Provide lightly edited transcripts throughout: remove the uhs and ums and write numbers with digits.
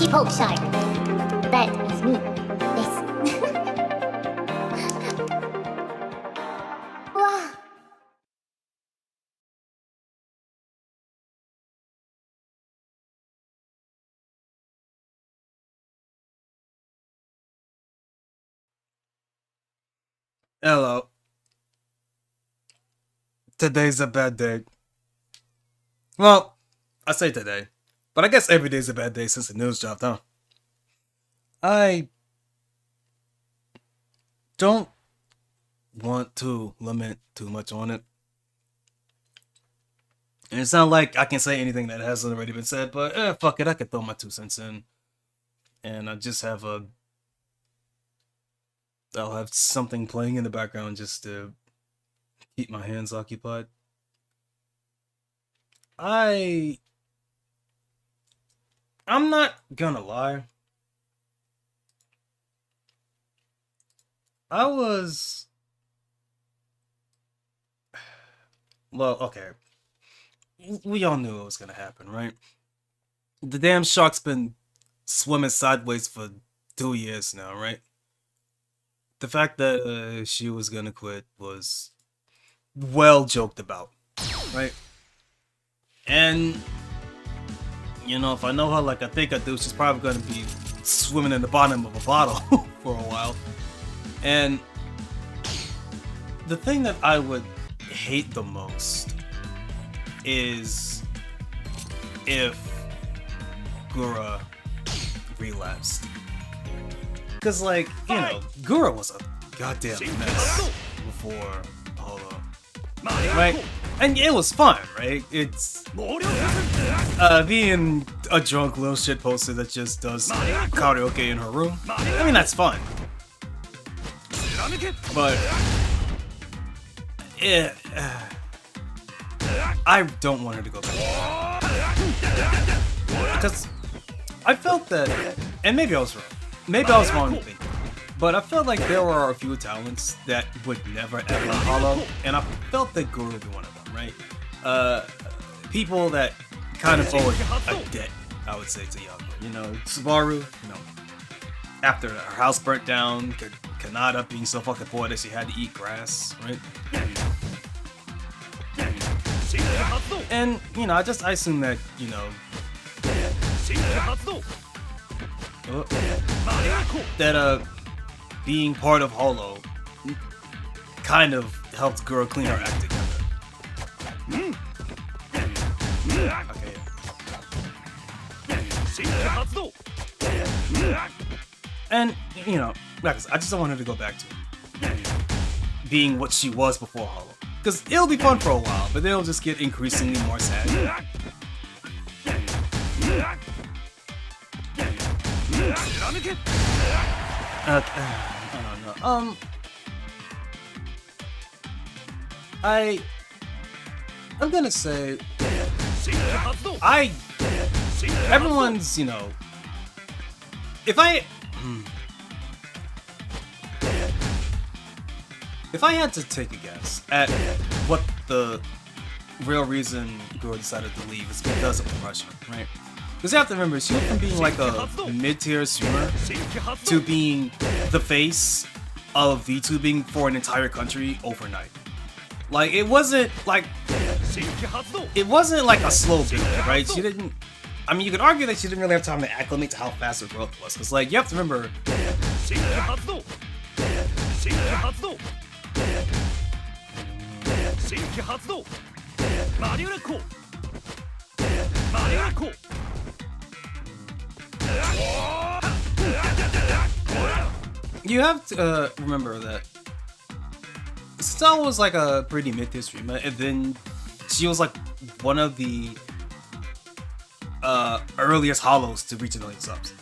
Poke Shark. That is me. Yes. Wow. Hello. Today's a bad day. Well, I say today, but I guess every day's a bad day since the news dropped, huh? I don't want to lament too much on it. And it's not like I can say anything that hasn't already been said, but fuck it, I could throw my 2 cents in. And I just have I'll have something playing in the background just to keep my hands occupied. I'm not gonna lie. Well, okay. We all knew it was gonna happen, right? The damn shark's been swimming sideways for 2 years now, right? The fact that she was gonna quit was well joked about, right? And you know, if I know her like I think I do, she's probably gonna be swimming in the bottom of a bottle for a while. And the thing that I would hate the most is if Gura relapsed. Cause like, you know, Gura was a goddamn mess before Holo. Right? And it was fun, right? It's being a drunk little shit poster that just does karaoke in her room. I mean, that's fun. But I don't want her to go back. Because I felt that, and maybe I was wrong. Maybe I was wrong in thinking. But I felt like there were a few talents that would never ever follow, and I felt that Guru would be one of them, right? People that kind of owe a debt, I would say, to Yago. You know, Subaru, you know, after her house burnt down, Kanata being so fucking poor that she had to eat grass, right? And, you know, I assume that, you know, that, being part of Holo kind of helped Gura clean her act together. Okay. And, you know, like I said, I just don't want her to go back to being what she was before Holo. Because it'll be fun for a while, but then it'll just get increasingly more sad. I don't know. I'm gonna say everyone's, you know, if I had to take a guess at what the real reason Gura decided to leave is because of depression, right? Because you have to remember, she went from being like a mid-tier streamer to being the face of VTubing for an entire country overnight. Like, it wasn't like a slow build, right? She didn't. I mean, you could argue that she didn't really have time to acclimate to how fast her growth was. Because, like, you have to remember. You have to remember that Stella was like a pretty mid-tier streamer, and then she was like one of the earliest hollows to reach 1 million subs.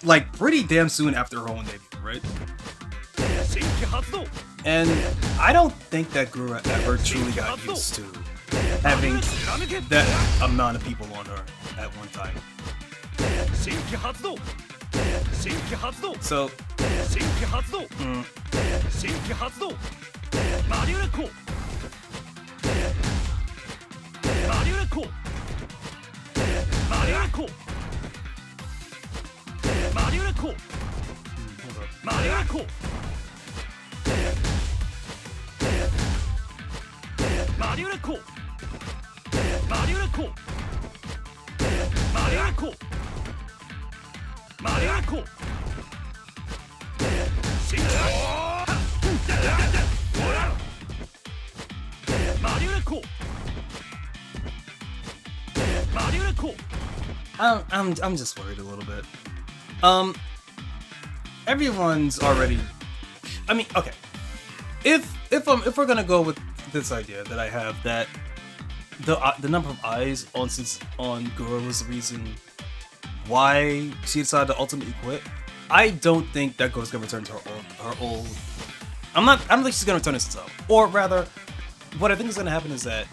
Like pretty damn soon after her own debut, right? And I don't think that Gura ever truly got used to having that amount of people on her at one time. So, I'm just worried a little bit. Everyone's already. I mean, okay. If we're gonna go with this idea that I have that the number of eyes on Gura was the reason why she decided to ultimately quit, I don't think that Gura's gonna return to her old. I don't think she's gonna return to herself. Or rather, what I think is gonna happen is that.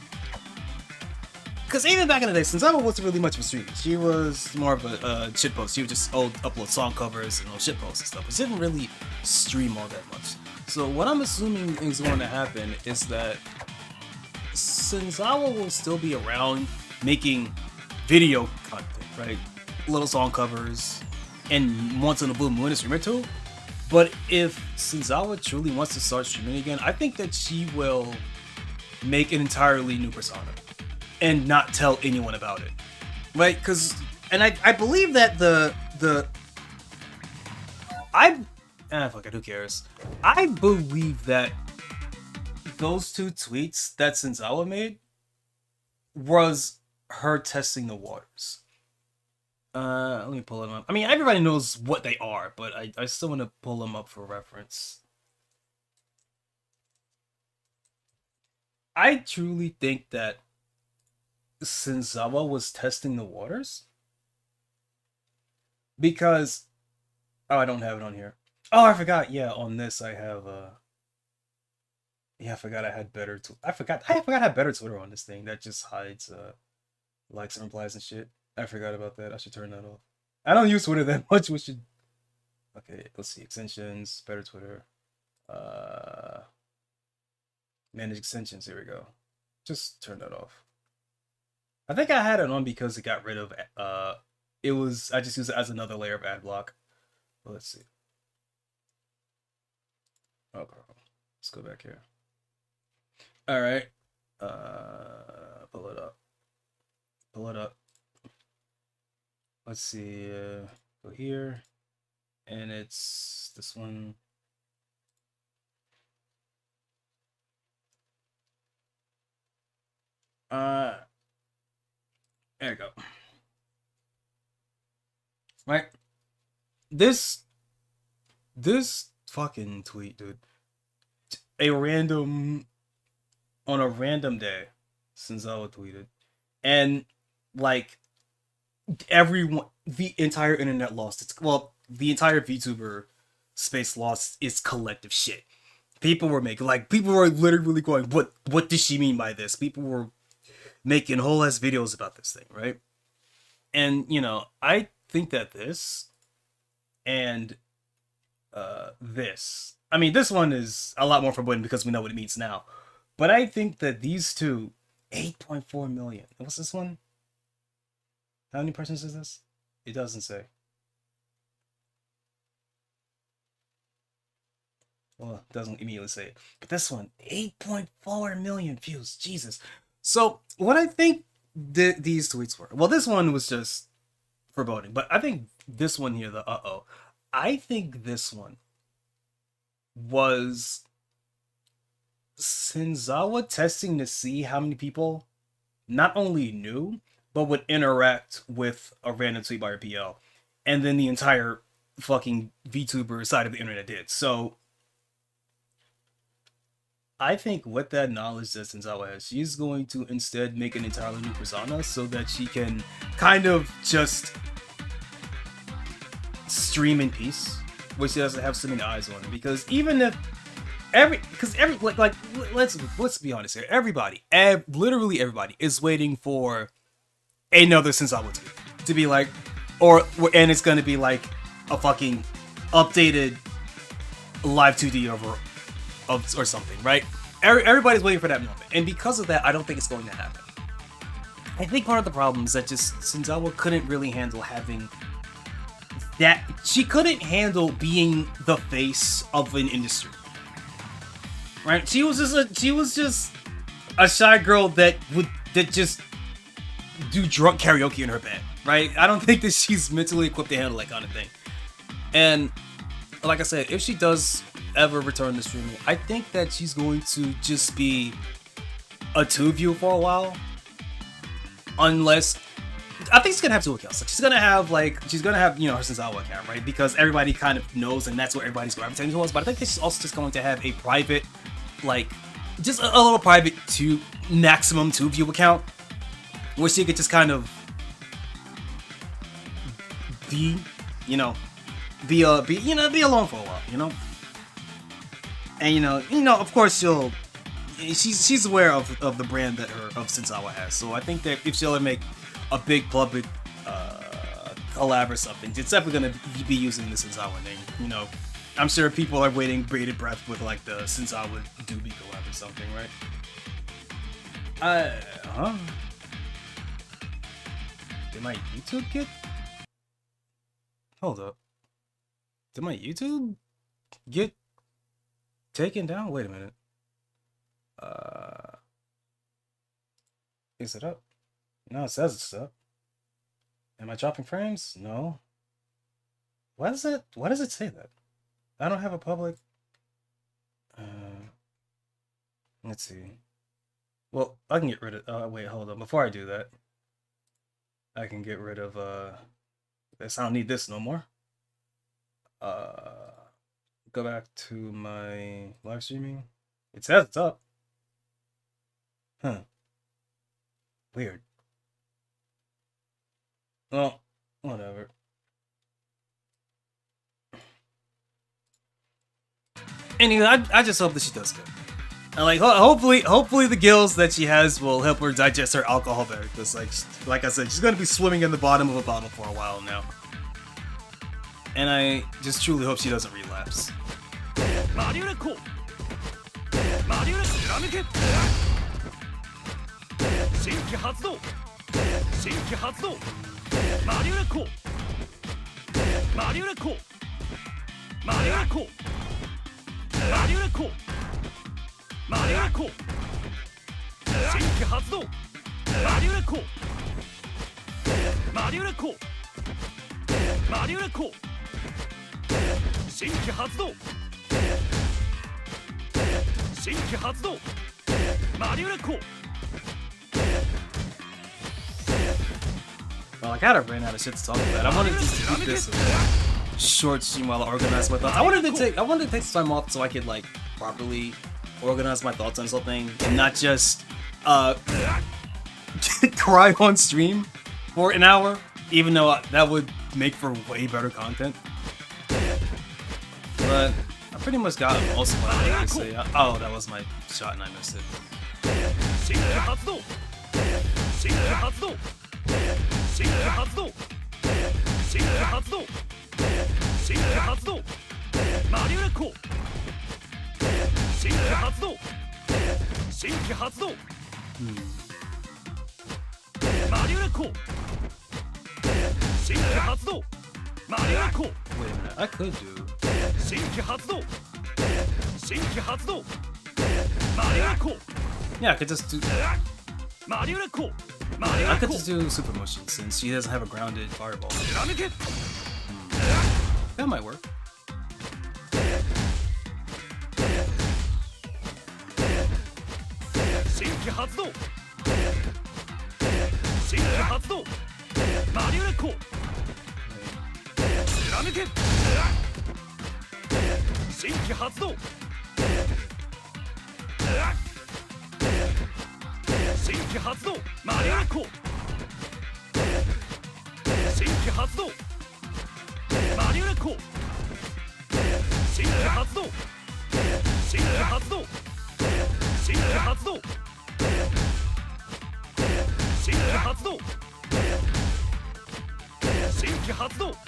Because even back in the day, Senzawa wasn't really much of a streamer. She was more of a shitpost. She would just upload song covers and shitposts and stuff. But she didn't really stream all that much. So what I'm assuming is going to happen is that Senzawa will still be around making video content, right? Little song covers, and once in a blue moon a stream or two. But if Senzawa truly wants to start streaming again, I think that she will make an entirely new persona. And not tell anyone about it, right? Because, and I believe that fuck it, who cares? I believe that those 2 tweets that Senzawa made was her testing the waters. Let me pull them up. I mean, everybody knows what they are, but I still want to pull them up for reference. I truly think that Senzawa was testing the waters because I don't have it on here. Oh, I forgot. Yeah, on this I have yeah, I forgot I had better I forgot I had better Twitter on this thing that just hides likes and replies and shit. I forgot about that. I should turn that off. I don't use Twitter that much. We should. Okay, let's see. Extensions, better Twitter. Manage extensions. Here we go. Just turn that off. I think I had it on because it got rid of I just used it as another layer of ad block. Well, let's see. Okay, let's go back here. All right. Pull it up. Pull it up. Let's see. Go here, and it's this one. There you go. Right. This fucking tweet, dude. On a random day, Senzawa tweeted, and like everyone, the entire internet lost its. Well, the entire VTuber space lost its collective shit. People were literally going, what does she mean by this? People were making whole ass videos about this thing, right? And I think that this and this, I mean, this one is a lot more forbidden because we know what it means now, but I think that these two, 8.4 million, what's this one? How many persons is this? It doesn't say. Well, it doesn't immediately say it. But this one, 8.4 million views. Jesus. So, what I think these tweets were... Well, this one was just foreboding. But I think this one here, the uh-oh. I think this one was Shinzawa testing to see how many people not only knew, but would interact with a random tweet by RPL. And then the entire fucking VTuber side of the internet did. So, I think with that knowledge that Shinzawa has, she's going to instead make an entirely new persona so that she can kind of just stream in peace, where she doesn't have so many eyes on her. Because even if let's be honest here, literally everybody is waiting for another Shinzawa to be like, and it's gonna be like a fucking updated live 2D or something, right? Everybody's waiting for that moment, and because of that, I don't think it's going to happen. I think part of the problem is that just Shinzawa couldn't really handle having that. She couldn't handle being the face of an industry, right? She was just a shy girl that just do drunk karaoke in her bed, right? I don't think that she's mentally equipped to handle that kind of thing. And like I said, if she does ever return to streaming, I think that she's going to just be a 2 view for a while. Unless, I think she's gonna have 2 accounts. Like she's gonna have her Shinzawa account, right? Because everybody kind of knows, and that's what everybody's gravitating towards. But I think that she's also just going to have a private, like, just a little private maximum 2 view account, where she could just kind of be alone for a while, And of course she's aware of the brand that of Shinzawa has. So I think that if she'll make a big public collab or something, it's definitely gonna be using the Shinzawa name. I'm sure people are waiting bated breath with like the Shinzawa Doobie collab or something, right? Did my YouTube get? Hold up. Did my YouTube get taken down? Wait a minute. Is it up? No, it says it's up. Am I dropping frames? No. Why does it say that? I don't have a public. Let's see. Well, I can get rid of. Wait, hold on. Before I do that, I can get rid of this. I don't need this no more. Go back to my live streaming. It says it's up. Huh. Weird. Well, whatever. Anyway, I just hope that she does good. And like, hopefully the gills that she has will help her digest her alcohol better. Because like I said, she's gonna be swimming in the bottom of a bottle for a while now. And I just truly hope she doesn't relapse. Well, I kind of ran out of shit to talk about. I wanted to keep this a short stream while I organize my thoughts. I wanted to take some time off so I could like properly organize my thoughts on something and not just cry on stream for an hour, even though that would make for way better content. But I pretty much got most of my things to say. Oh, that was my shot and I missed it. Wait a minute, I could do. Yeah, I could just do. I could just do super motion since she doesn't have a grounded fireball. That might work.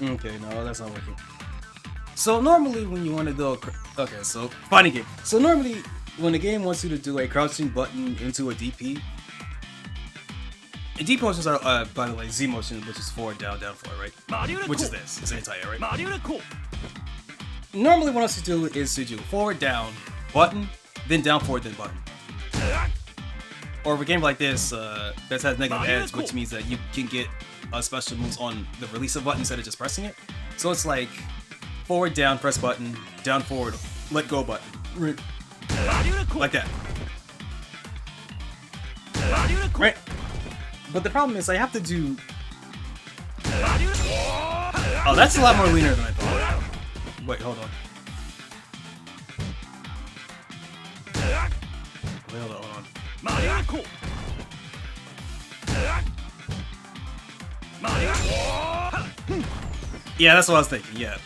Okay, no, that's not working. So normally when you want to do okay, so funny game. So normally when the game wants you to do a crouching button into a DP, and DP motions are by the way Z motion, which is forward, down, down, forward, right? Which is this, it's anti-air, right? Normally what else you do is to do forward, down, button, then down, forward, then button. Or a game like this that has negative edge, which means that you can get special moves on the release of button instead of just pressing it. So it's like forward, down, press button, down, forward, let go button. Like that. Right? But the problem is I have to do... Oh, that's a lot more linear than I thought. Wait, hold on. Wait, hold on. Yeah, that's what I was thinking, yeah.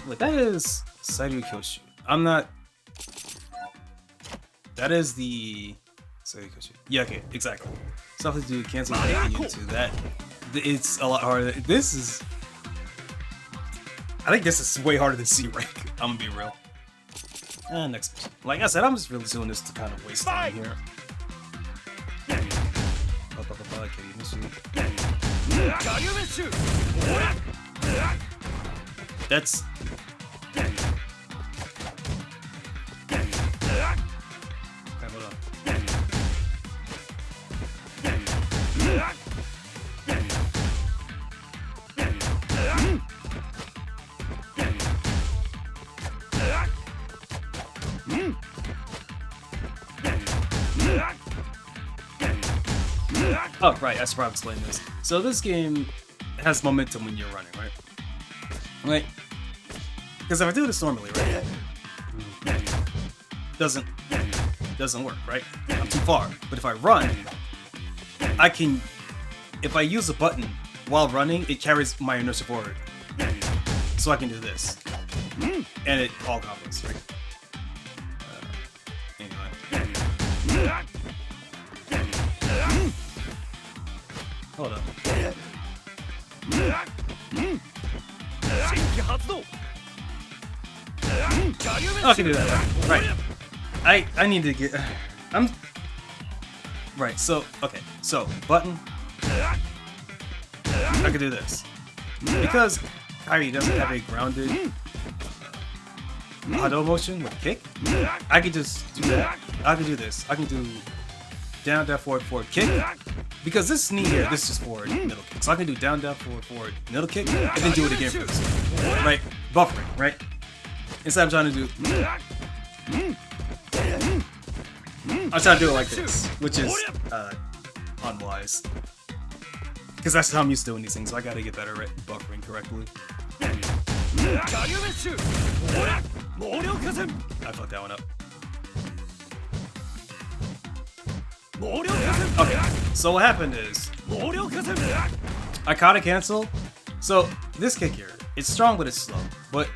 Wait, that is Sairu Kyoshu. I'm not... That is the... Sairu Kyoshu. Yeah, okay, exactly. So I have to do cancel into that. It's a lot harder. This is... I think this is way harder than C rank. I'm gonna be real. Next person. Like I said, I'm just really doing this to kind of waste time here. That's... Okay, hold on. Oh, right, I should probably explain this. So this game has momentum when you're running, right? Right? Because if I do this normally, right? Doesn't work, right? I'm too far. But if I run, I can... If I use a button while running, it carries my inertia forward. So I can do this. And it all combos, right? Anyway. Hold up. Oh, I can do that. Right. I need to get... I'm... Right, so... Okay, so, button. I can do this. Because Kairi doesn't have a grounded... auto motion with kick, I can just do that. I can do this. I can do down, down, forward, forward, kick. Because this knee here, this is just forward, middle kick. So I can do down, down, forward, forward, middle kick, and then do it again for this. Right? Buffering, right? Instead of trying to do... I'm trying to do it like this, which is unwise. Because that's how I'm used to doing these things, so I gotta get better at buffering correctly. I fucked that one up. Okay, so what happened is I caught a cancel. So this kick here, it's strong but it's slow. But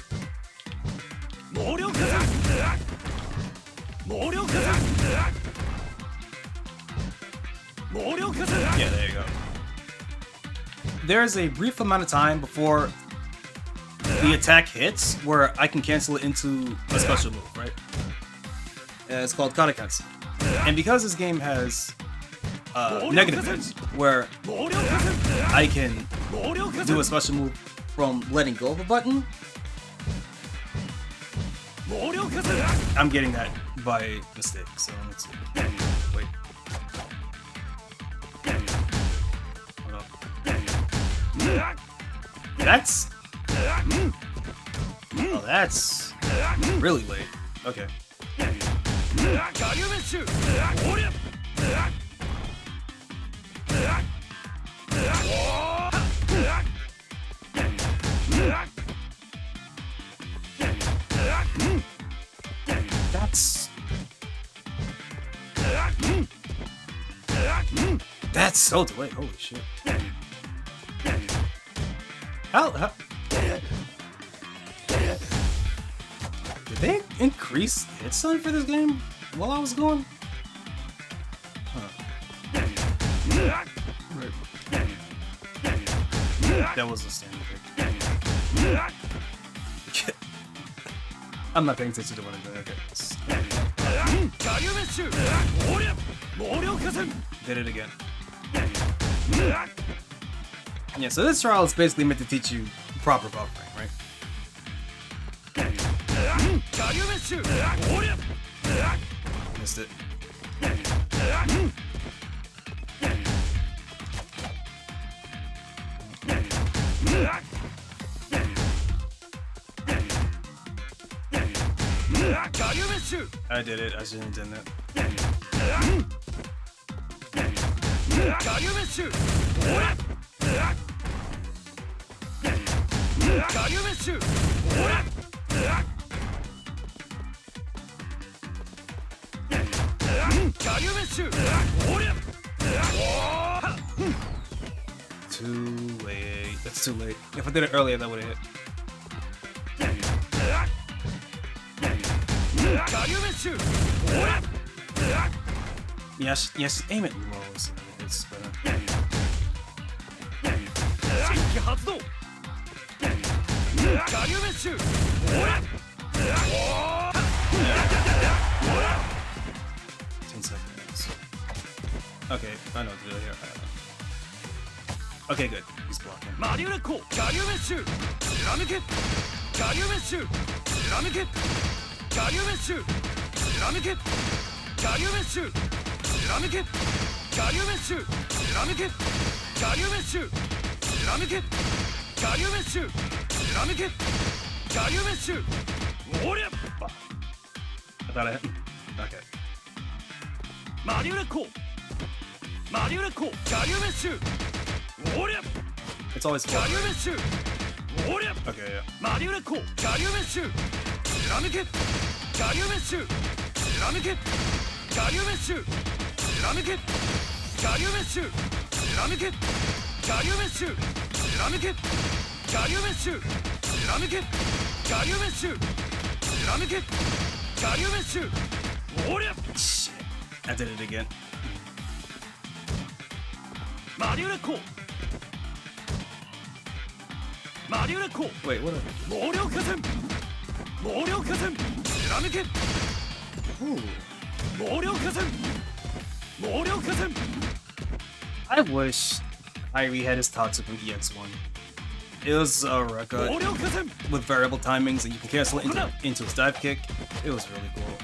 yeah, there you go. There's a brief amount of time before the attack hits where I can cancel it into a special move, right? It's called kata cancel. And because this game has negative hits where I can do a special move from letting go of a button, I'm getting that by mistake. So let's see. Wait. Hold up. That's... Oh, that's really late. Okay. That's so delayed. Holy shit. How did they increase hit stun for this game while I was going? Huh. Right. That was a standard kick. I'm not paying attention to what I'm doing. Okay. Did it again. Yeah, so this trial is basically meant to teach you proper buffering, right? Missed it. I did it. I shouldn't have done that. Too late. That's too late. If I did it earlier, that would have hit. Yes, aim it low so that it's better. Okay, I know what to do here. Okay, good. He's blocking. I thought I hit him. Okay. It's always fun. Okay, yeah. Shit. I did it again. Wait, what? I wish Irie had his Tatsuki in EX1. It was a record with variable timings and you can cancel it into his dive kick. It was really cool.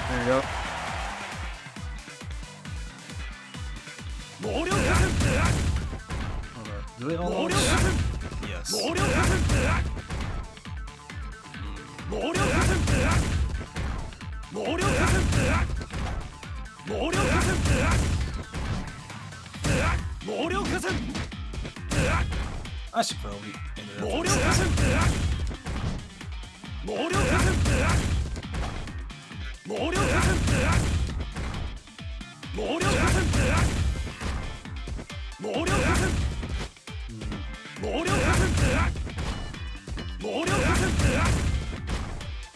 There you go. Hold on. Do they all? Yes. I should probably end it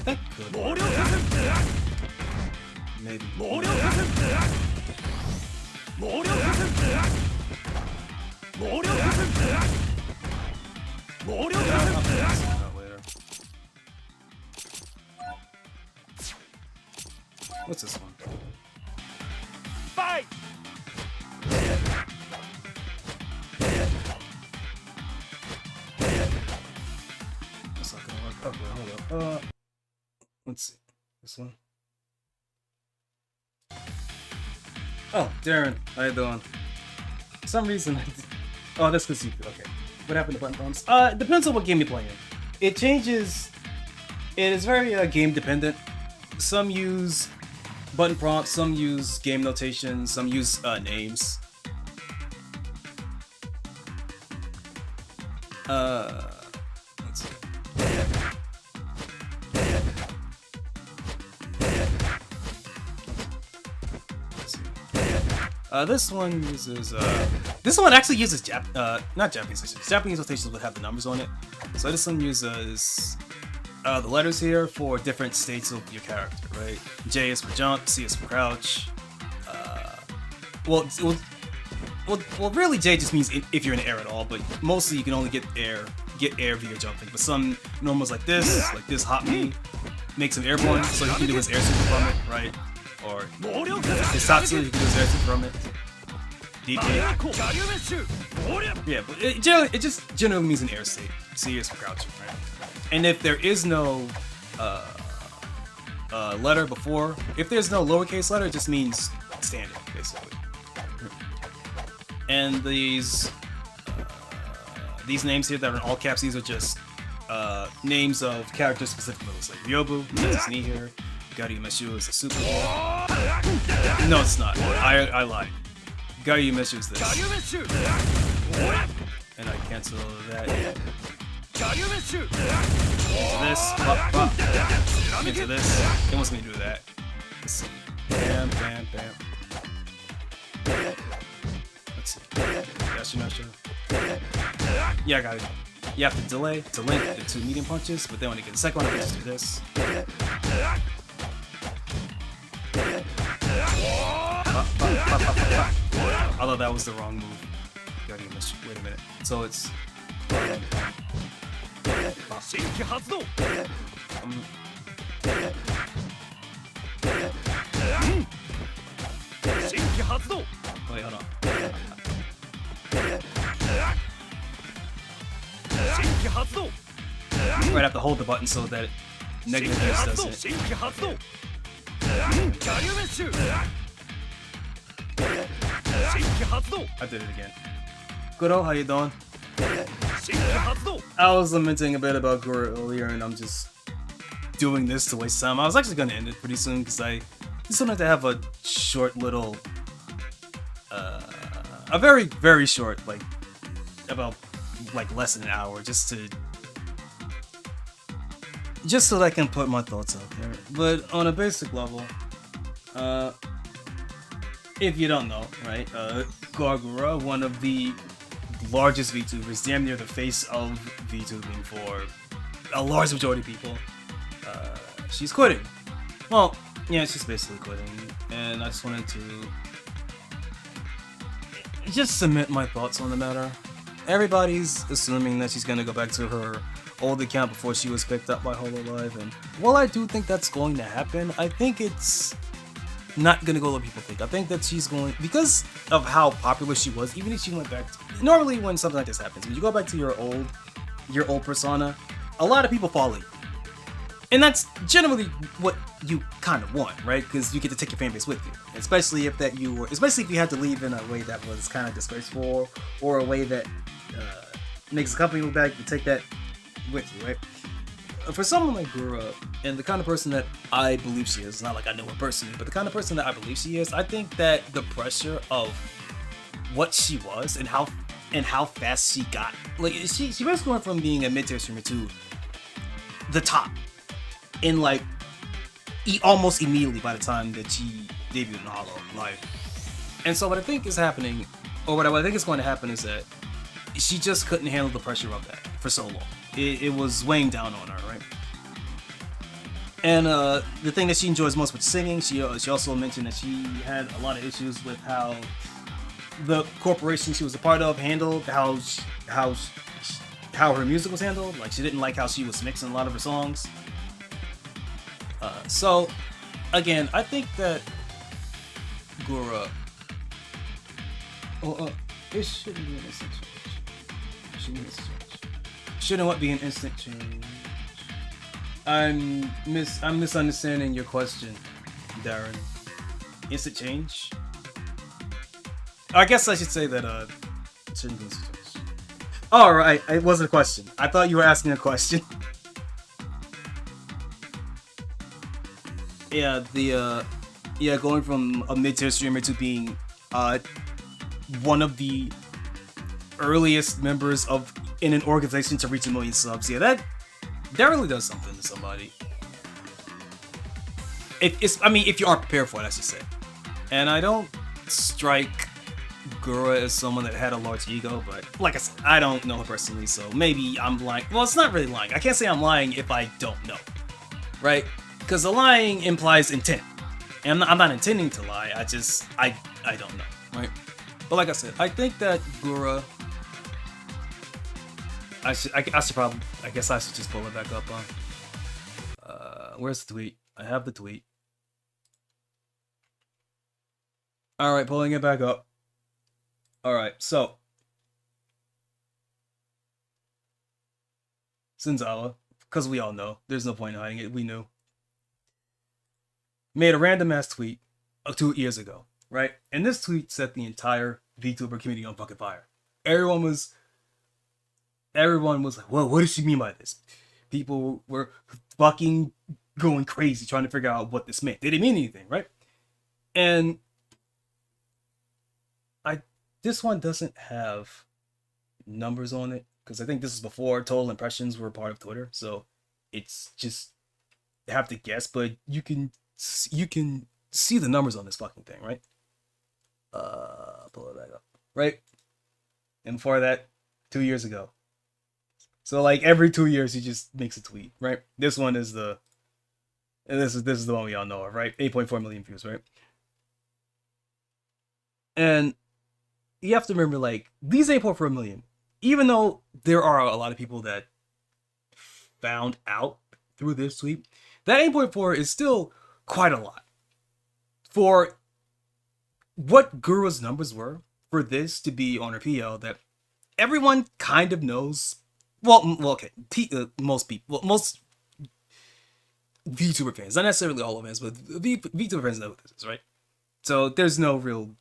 that could work. Maybe. What's this one? Fight! That's not gonna work. Oh, wait, hold up. Let's see. This one. Oh, Darren, how you doing? For some reason, oh, that's because you. Okay. What happened to button prompts? It depends on what game you're playing. It changes. It is very game dependent. Some use button prompts, some use game notation, some use names. Let's see. This one uses this one actually uses not Japanese notations. Japanese notations would have the numbers on it. So this one uses the letters here for different states of your character, right? J is for jump, C is for crouch. Well, really J just means if you're in the air at all, but mostly you can only get air via jumping. But some normals like this hop me, makes him airborne, so he can do his air super from it, right? Or his Tatsu, he can do his air super from it. DK. Yeah, but it just generally means an air state. C is for crouching, right? And if there is no letter before, if there's no lowercase letter, it just means standing, basically. And these names here that are in all caps, these are just names of character specific moves. Like Ryobu, that's his knee here. Garyu Meshu is a super move. No, it's not. I lied. Garyu Meshu is this. And I cancel that. Into this. Pop, pop. Into this. It wants me to do that. Let's see. Bam, bam, bam. Let's see. Yashinasha. Yeah, I got it. You have to delay to link the two medium punches, but then when you get the second one, I can just do this. Although that was the wrong move. Wait a minute. So it's. Wait, hold on. Right, I have to hold the button so that negative this doesn't. I did it again. Guro, how you doing? I was lamenting a bit about Guro earlier, and I'm just doing this to waste time. I was actually gonna end it pretty soon because I just wanted to have a short little, a very, very short, like about less than an hour, just so that I can put my thoughts out there. But on a basic level, if you don't know, right, Gura, one of the largest VTubers, damn near the face of VTubing for a large majority of people, she's quitting. Well, yeah, she's basically quitting, and I just wanted to just submit my thoughts on the matter. Everybody's assuming that she's gonna go back to her old account before she was picked up by Hololive, and while I do think that's going to happen, I think it's not gonna go what people think. I think that she's going, because of how popular she was, even if she went back to, normally when something like this happens, when you go back to your old persona, a lot of people follow you. And that's generally what you kind of want, right? Because you get to take your fan base with you, especially if especially if you had to leave in a way that was kind of disgraceful or a way that makes the company look bad. You take that with you, right? For someone like Gura, and the kind of person that I believe she is, it's not like I know her personally, but the kind of person that I believe she is, I think that the pressure of what she was and how fast she got, like she was going from being a mid-tier streamer to the top in like almost immediately by the time that she debuted in Hololive. And so what I think is happening, or what I think is going to happen, is that she just couldn't handle the pressure of that for so long. It was weighing down on her, right? And the thing that she enjoys most with singing, she also mentioned that she had a lot of issues with how the corporation she was a part of handled how her music was handled. Like, she didn't like how she was mixing a lot of her songs. So, again, I think that Gura, it shouldn't be an instant change. Shouldn't what be an instant change? I'm misunderstanding your question, Darren. Instant change? I guess I should say that it shouldn't be instant change. Oh, right, it wasn't a question. I thought you were asking a question. Yeah, going from a mid-tier streamer to being one of the earliest members in an organization to reach 1 million subs. Yeah, that really does something to somebody. If you aren't prepared for it, I should say. And I don't strike Gura as someone that had a large ego, but like I said, I don't know her personally, so maybe I'm lying. Well, it's not really lying. I can't say I'm lying if I don't know, right? Because the lying implies intent. And I'm not intending to lie, I don't know, right? But like I said, I think that Gura, I guess I should just pull it back up on. Where's the tweet? I have the tweet. Alright, pulling it back up. Alright, so Senzawa, because we all know, there's no point in hiding it, we knew, made a random ass tweet 2 years ago, right? And this tweet set the entire VTuber community on fucking fire. Everyone was like, well, what does she mean by this? People were fucking going crazy trying to figure out what this meant. Did it mean anything, right? And this one doesn't have numbers on it, because I think this is before total impressions were part of Twitter, so it's just have to guess, but you can see the numbers on this fucking thing, right? Pull it back up, right? And before that, 2 years ago. So like every 2 years he just makes a tweet, right? This one is this is the one we all know of, right? 8.4 million views, right? And you have to remember, like, these 8.4 million, even though there are a lot of people that found out through this tweet, that 8.4 is still quite a lot. For what Gura's numbers were, for this to be on her PL that everyone kind of knows. Well, okay, most people, most VTuber fans, not necessarily all of us, but VTuber fans know what this is, right? So there's no real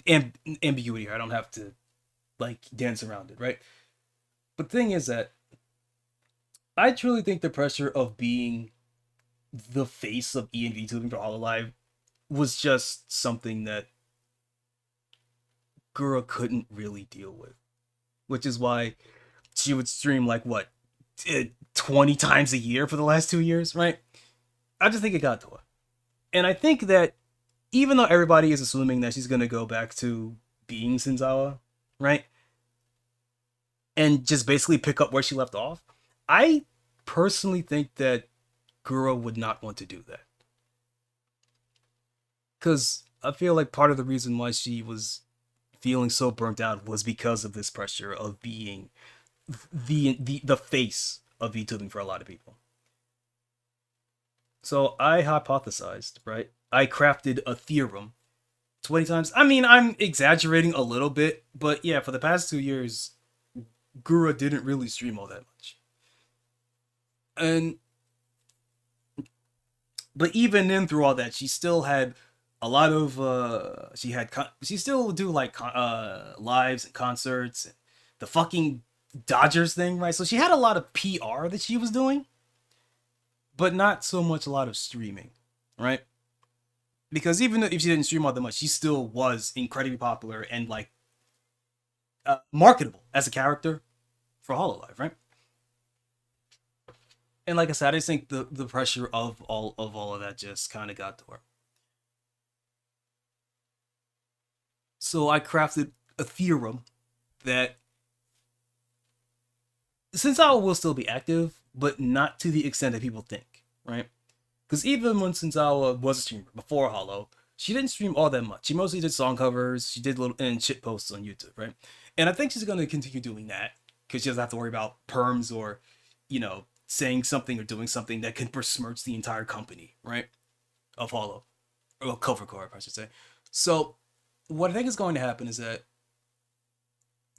ambiguity here. I don't have to like dance around it, right? But the thing is that I truly think the pressure of being the face of EN VTubing for Hololive was just something that Gura couldn't really deal with, which is why she would stream like what 20 times a year for the last 2 years, right? I just think it got to her. And I think that even though everybody is assuming that she's going to go back to being Senzawa, right? And just basically pick up where she left off, I personally think that Gura would not want to do that. Because I feel like part of the reason why she was feeling so burnt out was because of this pressure of being the face of VTubing for a lot of people. So I hypothesized, right? I crafted a theorem 20 times. I mean, I'm exaggerating a little bit, but yeah, for the past 2 years, Gura didn't really stream all that much. But even then, through all that, she still had a lot of she still do like lives and concerts and the fucking Dodgers thing, right? So she had a lot of PR that she was doing, but not so much a lot of streaming, right? Because even if she didn't stream all that much, she still was incredibly popular and like marketable as a character for Hololive, right? And like I said, I just think the pressure of all of that just kind of got to her. So I crafted a theorem that Senzawa will still be active, but not to the extent that people think, right? Because even when Senzawa was a streamer before Hollow, she didn't stream all that much. She mostly did song covers, she did little and shit posts on YouTube, right? And I think she's going to continue doing that because she doesn't have to worry about perms or, you know, saying something or doing something that can besmirch the entire company, right? Of Hollow. Or Cover Corp, I should say. So, what I think is going to happen is that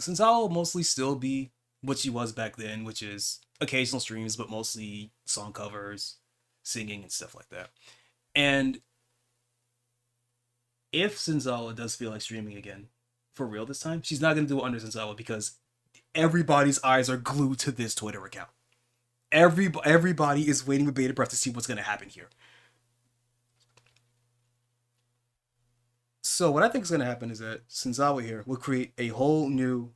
Senzawa will mostly still be what she was back then, which is occasional streams, but mostly song covers, singing, and stuff like that. And if Senzawa does feel like streaming again, for real this time, she's not going to do it under Senzawa because everybody's eyes are glued to this Twitter account. Everybody is waiting with bated breath to see what's going to happen here. So what I think is going to happen is that Senzawa here will create a whole new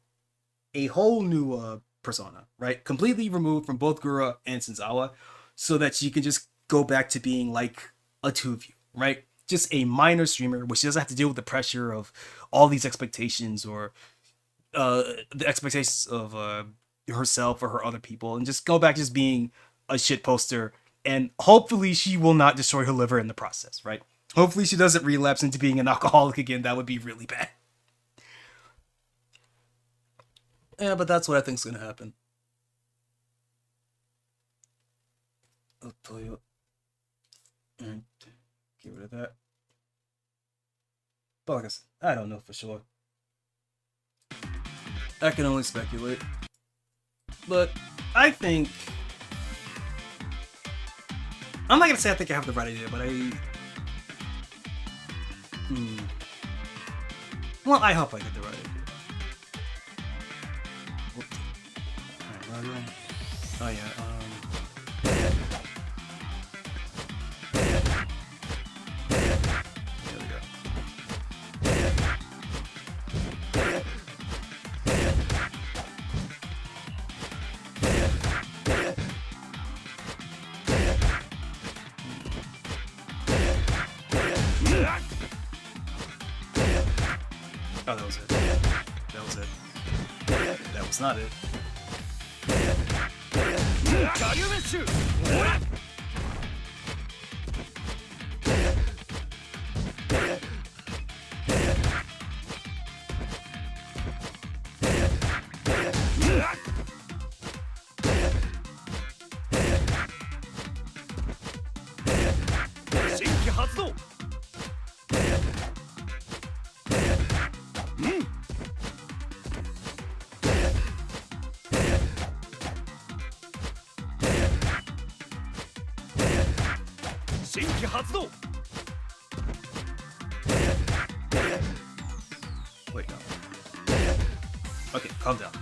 persona, right? Completely removed from both Gura and Senzawa, so that she can just go back to being like a 2view, right? Just a minor streamer, where she doesn't have to deal with the pressure of all these expectations or the expectations of herself or her other people, and just go back just being a shit poster. And hopefully she will not destroy her liver in the process, right? Hopefully she doesn't relapse into being an alcoholic again. That would be really bad. Yeah, but that's what I think is going to happen. I'll tell you. Get rid of that. But like I said, I don't know for sure. I can only speculate. But I think... I'm not going to say I think I have the right idea, but well, I hope I get the right idea. Alright, right. Oh yeah, there we go. Oh, that was it. That was it. That was not it. Wait, no. Okay, calm down.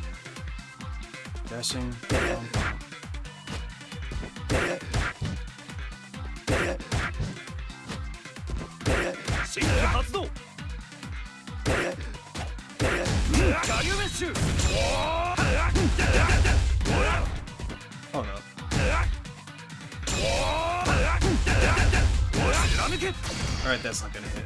Dashing. Calm down. Oh no. Alright, that's not gonna hit.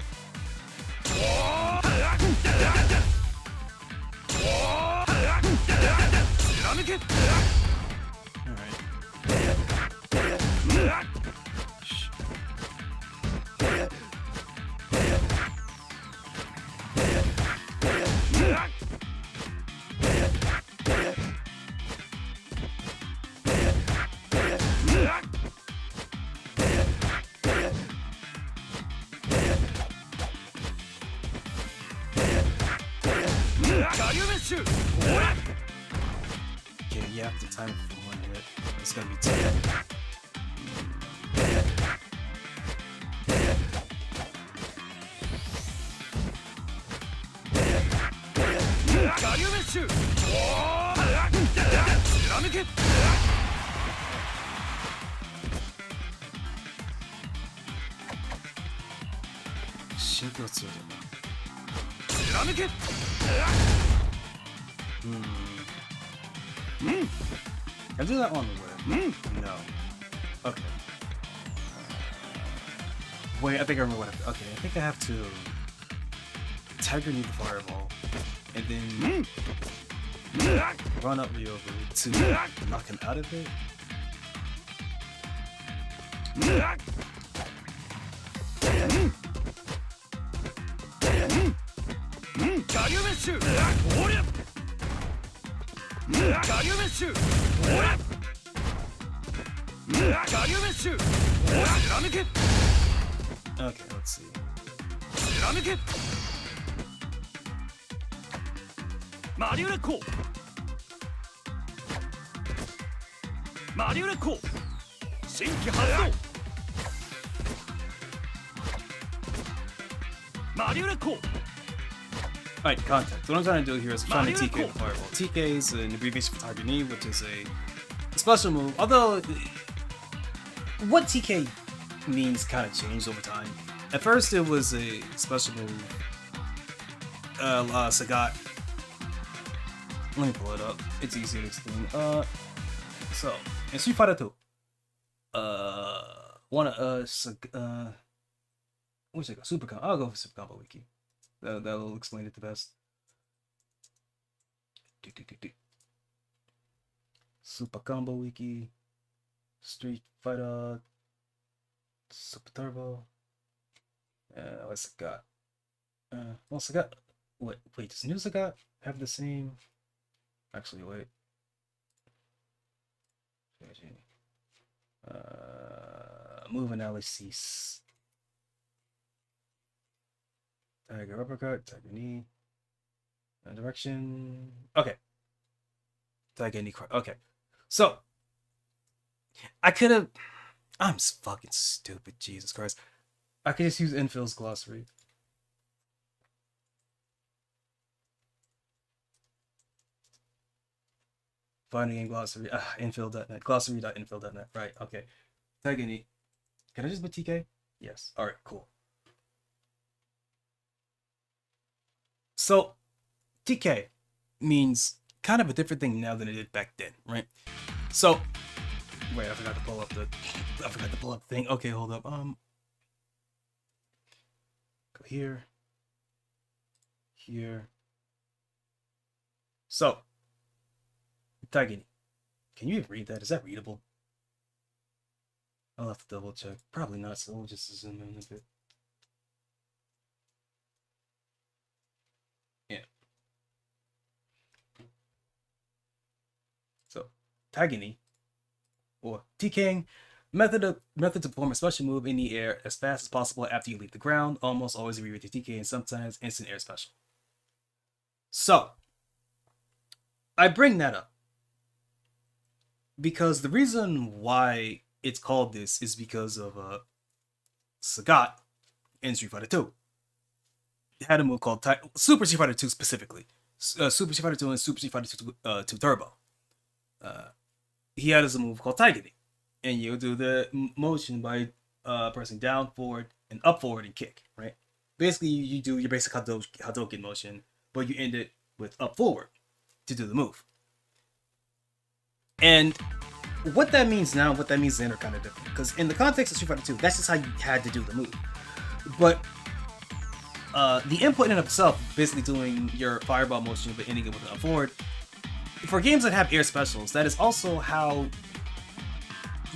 Alright. Okay, you have to time it for one hit. It's gonna be 10. I do that on the web. No. Okay. Wait, I think I remember what I... Okay, I think I have to... Tiger need the fireball. And then... run up Ryobu to knock him out of it. Okay, let's see. Alright, context. What I'm trying to do here is I'm trying to TK the fireball. TK is an abbreviation for Tiger Knee, which is a special move. Although, what TK means kind of changed over time. At first, it was a special move. Sagat. Let me pull it up. It's easier to explain. So in Street Fighter 2, what's it? Super Combo. I'll go for Super Combo Wiki. That'll explain it the best. Super Combo Wiki. Street Fighter. Super Turbo. What's Sagat? Well, Sagat. Wait, does new Sagat have the same? Actually, wait. Move analysis. Tiger uppercut, Tiger knee. Direction. Okay. Tiger knee. Okay. So, I could have. I'm fucking stupid. Jesus Christ. I could just use Infill's glossary. Finding in glossary. Infill.net. Glossary.infill.net. Right. Okay. Tiger knee. Can I just put TK? Yes. All right. Cool. So, TK means kind of a different thing now than it did back then, right? So, wait, I forgot to pull up the thing. Okay, hold up. Go here. Here. So, Tiger knee. Can you even read that? Is that readable? I'll have to double check. Probably not, so we'll just zoom in a bit. Yeah. So, Tiger knee, or TKing, method to perform a special move in the air as fast as possible after you leave the ground. Almost always abbreviated to TK and sometimes instant air special. So, I bring that up because the reason why it's called this is because of Sagat in Street Fighter 2. It had a move called Super Street Fighter 2 specifically. Super Street Fighter 2 and Super Street Fighter 2 Turbo. He had a move called Tiger knee. And you do the motion by pressing down, forward, and up, forward, and kick, right? Basically, you do your basic Hadouken motion, but you end it with up, forward to do the move. And what that means now, what that means then are kind of different. Because in the context of Street Fighter 2, that's just how you had to do the move. But the input in and of itself, basically doing your fireball motion but ending it with an up forward, for games that have air specials, that is also how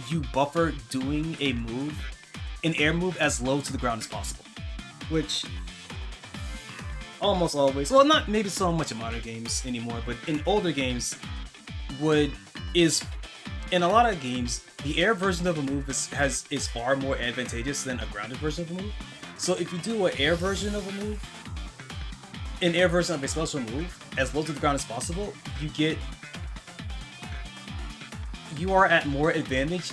you buffer doing a move, an air move as low to the ground as possible. Which almost always, well, not maybe so much in modern games anymore, but in older games is in a lot of games, the air version of a move is far more advantageous than a grounded version of a move. So if you do an air version of a move, an air version of a special move, as low to the ground as possible, you are at more advantage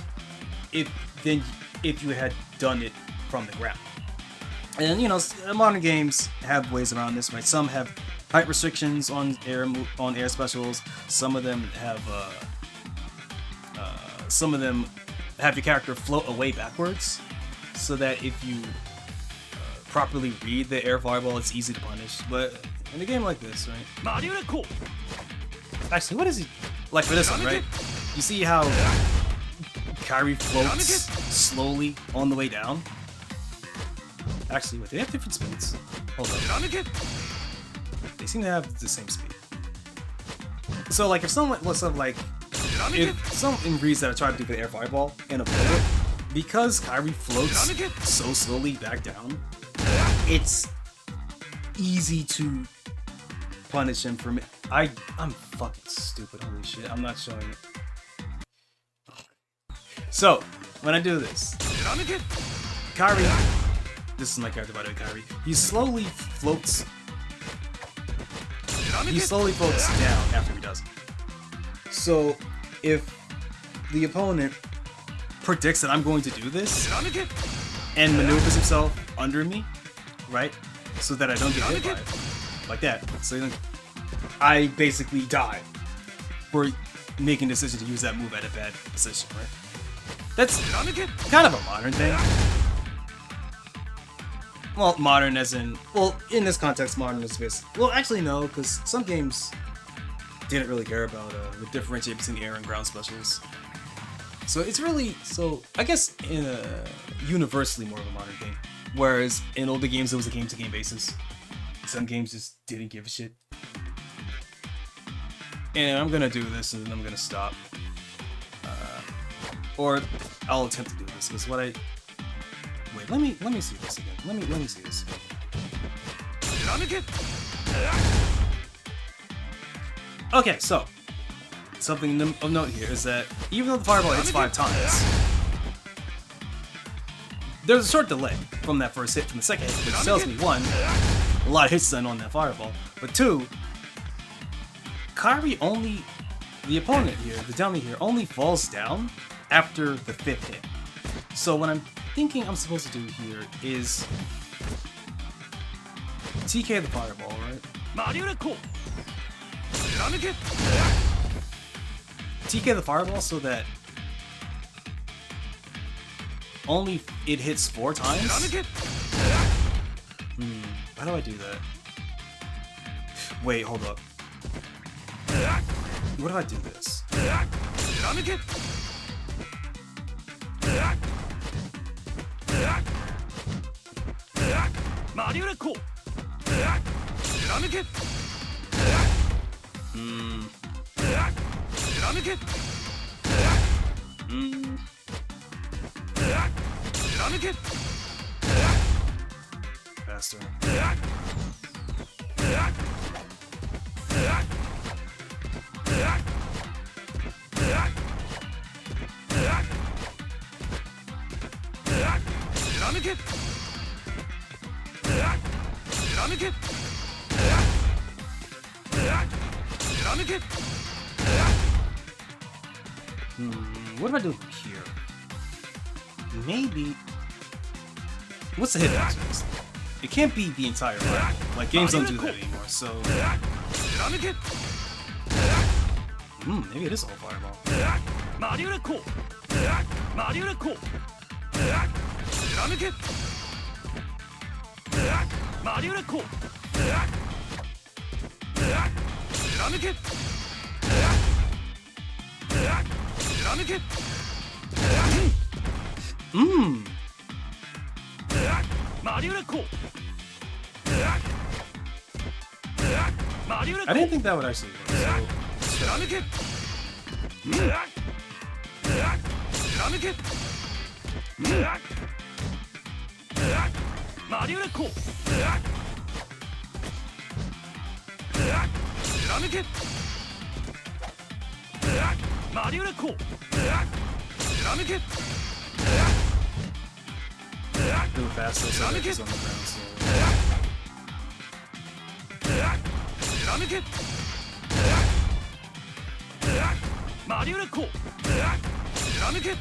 than if you had done it from the ground. And you know, modern games have ways around this, right? Some have height restrictions on air specials. Some of them have your character float away backwards, so that if you properly read the air fireball, it's easy to punish. But in a game like this, right? Actually, what is he like for this one, right? You see how Kairi floats slowly on the way down? Actually, wait, they have different speeds. Hold on. They seem to have the same speed. So, like, if someone reads that I tried to do the air fireball and avoid it, because Kairi floats so slowly back down, it's easy to punish him for me. I'm fucking stupid. Holy shit! I'm not showing it. So when I do this, Kairi. This is my character, by the way, Kairi. He slowly floats. He slowly floats down after he does it. So if the opponent predicts that I'm going to do this and maneuvers himself under me, right, so that I don't get hit by it, like that. So then I basically die for making a decision to use that move at a bad position, right? That's kind of a modern thing. Well, modern as in... Well, in this context, modern is basically... Well, actually, no, because some games didn't really care about the differentiate between air and ground specials. So it's really... So, I guess in a universally more of a modern thing. Whereas in older games, it was a game-to-game basis. Some games just didn't give a shit. And I'm gonna do this, and then I'm gonna stop. Or I'll attempt to do this, because what I... Wait, let me see this again. Let me see this again. Okay, so something of note here is that even though the fireball hits 5 times, there's a short delay from that first hit from the second hit, which tells me 1, a lot of hits done on that fireball, but 2, Kairi only, the opponent here, the dummy here, only falls down after the 5th hit. So what I'm thinking I'm supposed to do here is TK the fireball, right? TK the fireball so that only it hits 4 times? How do I do that? Wait, hold up. What if I do this? Faster. What do I do here? Maybe... What's the hitbox? It can't be the entire fireball. Like, games don't do that anymore, so... maybe it is a whole fireball. I didn't think that would actually work. Do it fast so that it's on the ground. So. 貫けマリオレッコ貫け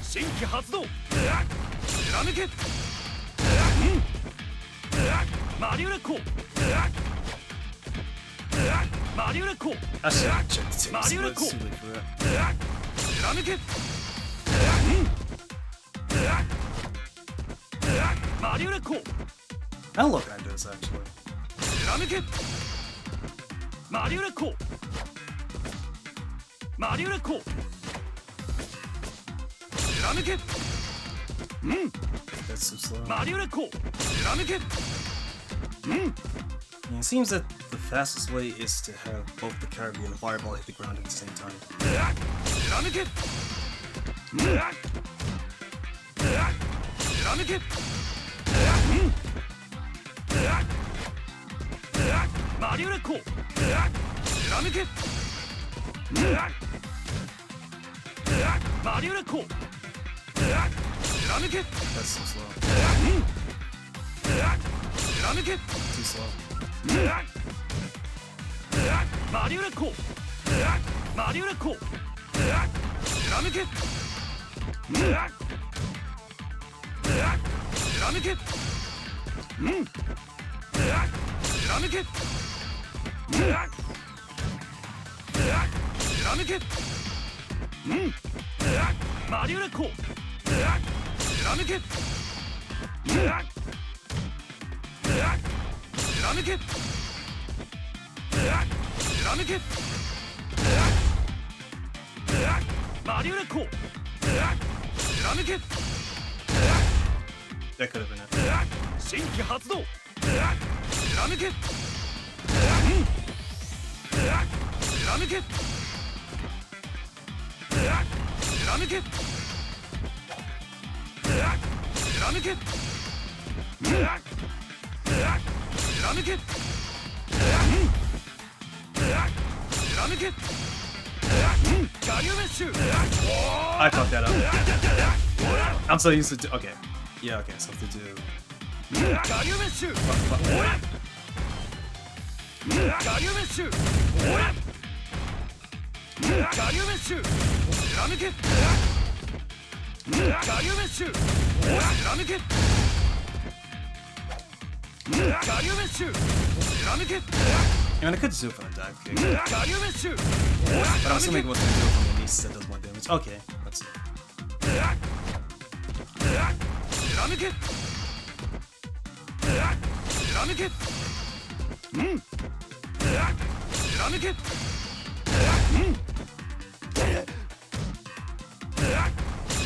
新規発動貫けマリオレッコマリオレッコ I should have checked the tapes. Mario But it's Cool. too late for that. 貫けマリオレッコ I don't look at this actually. 貫けマリオレッコマリオレッコ貫け That's too slow. マリオレッコ貫け Yeah, it seems that the fastest way is to have both the Kirby and the Fireball hit the ground at the same time. 貫け貫けマリオレッコ貫けマリオレッコ貫け That's too slow. 貫け Too slow. マリオレッコマリオレッコ貫け貫け貫け貫けマリオレッコ貫け貫け貫けマリオレッコ貫け That could have been it. 新規発動貫け貫け貫け貫け貫け貫け我流メッシュ I fucked that up. I'm so used to. Okay. Yeah, okay, so to do. 我流メッシュ我流メッシュ我流メッシュ貫け我流メッシュ貫け我流メッシュ貫け I mean, I could do it from a dive kick, 我流メッシュ but I'm assuming it was gonna do it from the niece that does more damage. Okay, let's see. 貫け貫け貫け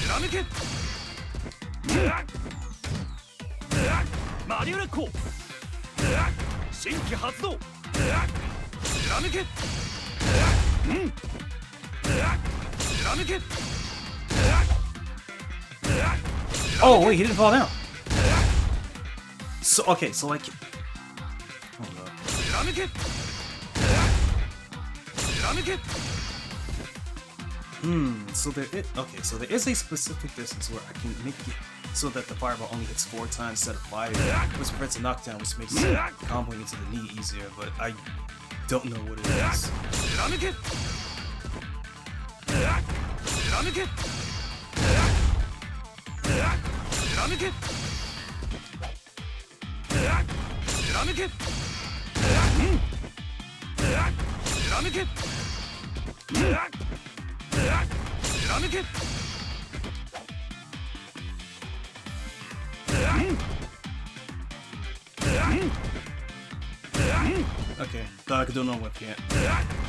貫けマリオレッコ新規発動貫け貫け Oh, wait, he didn't fall down. So, okay, so like. Hold up. 貫け貫け So there is, okay, so there is a specific distance where I can make it so that the fireball only hits 4 times instead of 5, which prevents a knockdown, which makes comboing into the knee easier, but I don't know what it is. 貫け貫け貫け貫け貫け貫け Okay, thought I could do no whip yet.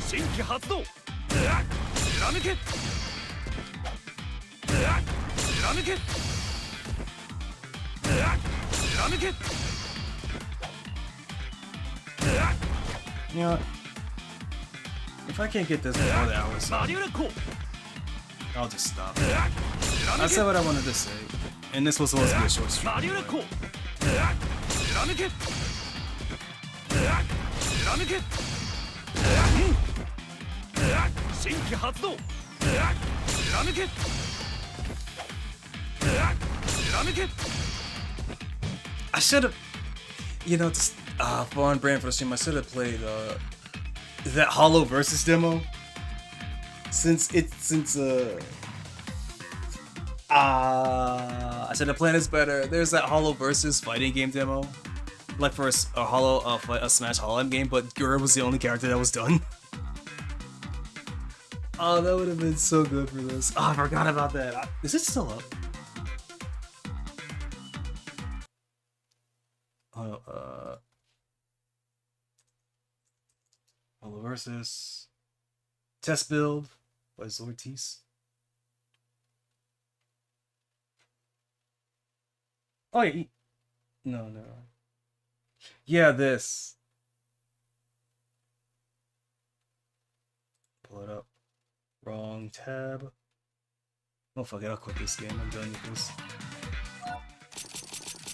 新規発動貫け貫け貫け You know what? If I can't get this before the hour's マ up, リオレッコ I'll just stop. 貫 I け said what I wanted to say, and this was supposed to be a short stream. マリオレッコ anyway. 貫け貫け新規発動貫け貫け I should have. You know, just for on brand for the stream, I should have played that Hollow Versus demo. I should have planned this better. There's that Hollow Versus fighting game demo, like for a Smash Hollow game, but Gura was the only character that was done. Oh, that would have been so good for this. Oh, I forgot about that. Is it still up? Hollow Versus test build by Zortis. Oh yeah, no. Yeah, this. Pull it up. Wrong tab. Oh fuck it, I'll quit this game. I'm done with this.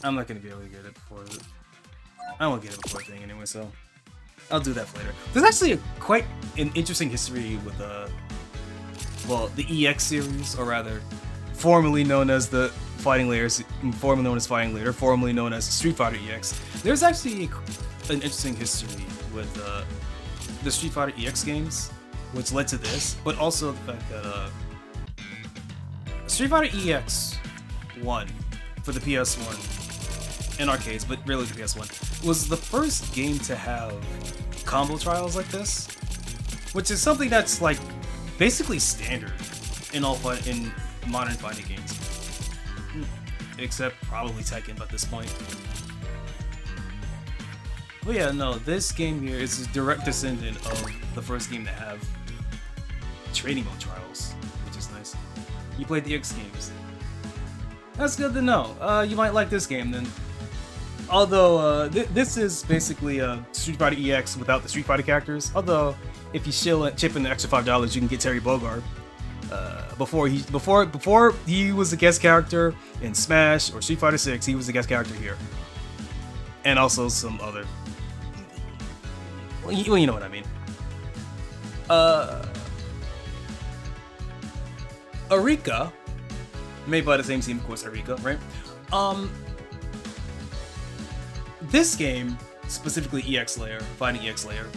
I'm not gonna be able to get it before it. I won't get it before the thing anyway, so I'll do that later. There's actually quite an interesting history with the EX series, or rather, formerly known as the Fighting Layers, formerly known as Fighting Layer, formerly known as Street Fighter EX. There's actually an interesting history with the Street Fighter EX games, which led to this, but also the fact that Street Fighter EX 1 for the PS1 in arcades, but really the PS1, was the first game to have combo trials like this, which is something that's like basically standard in modern fighting games, except probably Tekken at this point. But yeah, no, this game here is a direct descendant of the first game to have training mode trials, which is nice. You played the X games. That's good to know. You might like this game then. Although, this is basically Street Fighter EX without the Street Fighter characters. Although, if you chip in the extra $5, you can get Terry Bogard. Before he was a guest character in Smash or Street Fighter 6, he was a guest character here. And also some other... Well, you know what I mean. Arika, made by the same team, of course, Arika, right? This game, specifically EX Layer, Fighting EX Layer,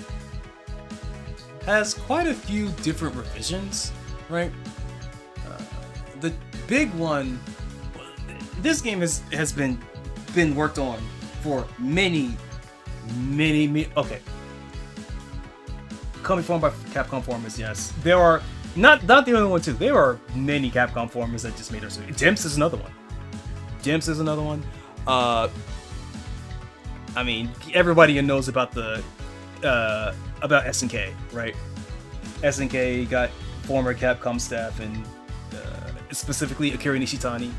has quite a few different revisions, right? The big one, this game has been worked on for many. Okay. Coming formed by Capcom formers, yes. There are not the only one too. There are many Capcom formers that just made their suit. Dimps is another one. I mean, everybody knows about the about SNK, right? SNK got former Capcom staff and specifically Akira Nishitani,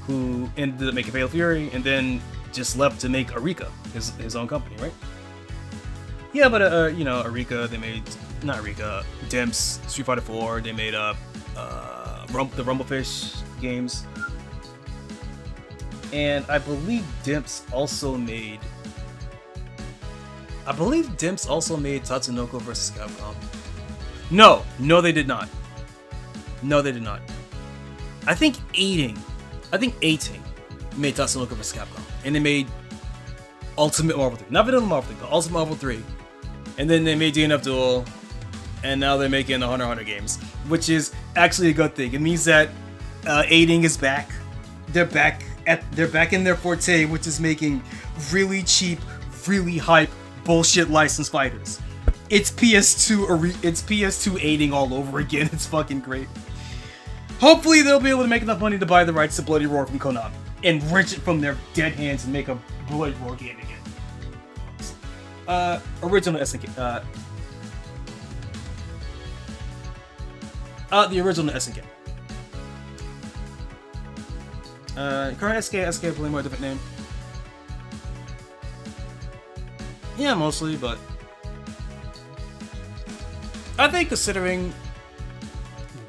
who ended up making Fatal Fury and then just left to make Arika, his own company, right? Yeah, but you know, Arika, they made Dimps, Street Fighter 4, they made the Rumblefish games. And I believe Dimps also made Tatsunoko vs. Capcom. No, they did not. I think 18 made Tatsunoko vs. Capcom. And they made Ultimate Marvel 3. Not Vanilla Marvel 3, but Ultimate Marvel 3. And then they made DNF Duel. And now they're making the Hunter x Hunter games. Which is actually a good thing. It means that 18 is back. They're back in their forte, which is making really cheap, really hype bullshit licensed fighters. It's PS2 aiding all over again. It's fucking great. Hopefully they'll be able to make enough money to buy the rights to Bloody Roar from Konami and wrench it from their dead hands and make a Bloody Roar game again. Original SNK. The original SNK. Current SK probably more different name. Yeah, mostly, but I think considering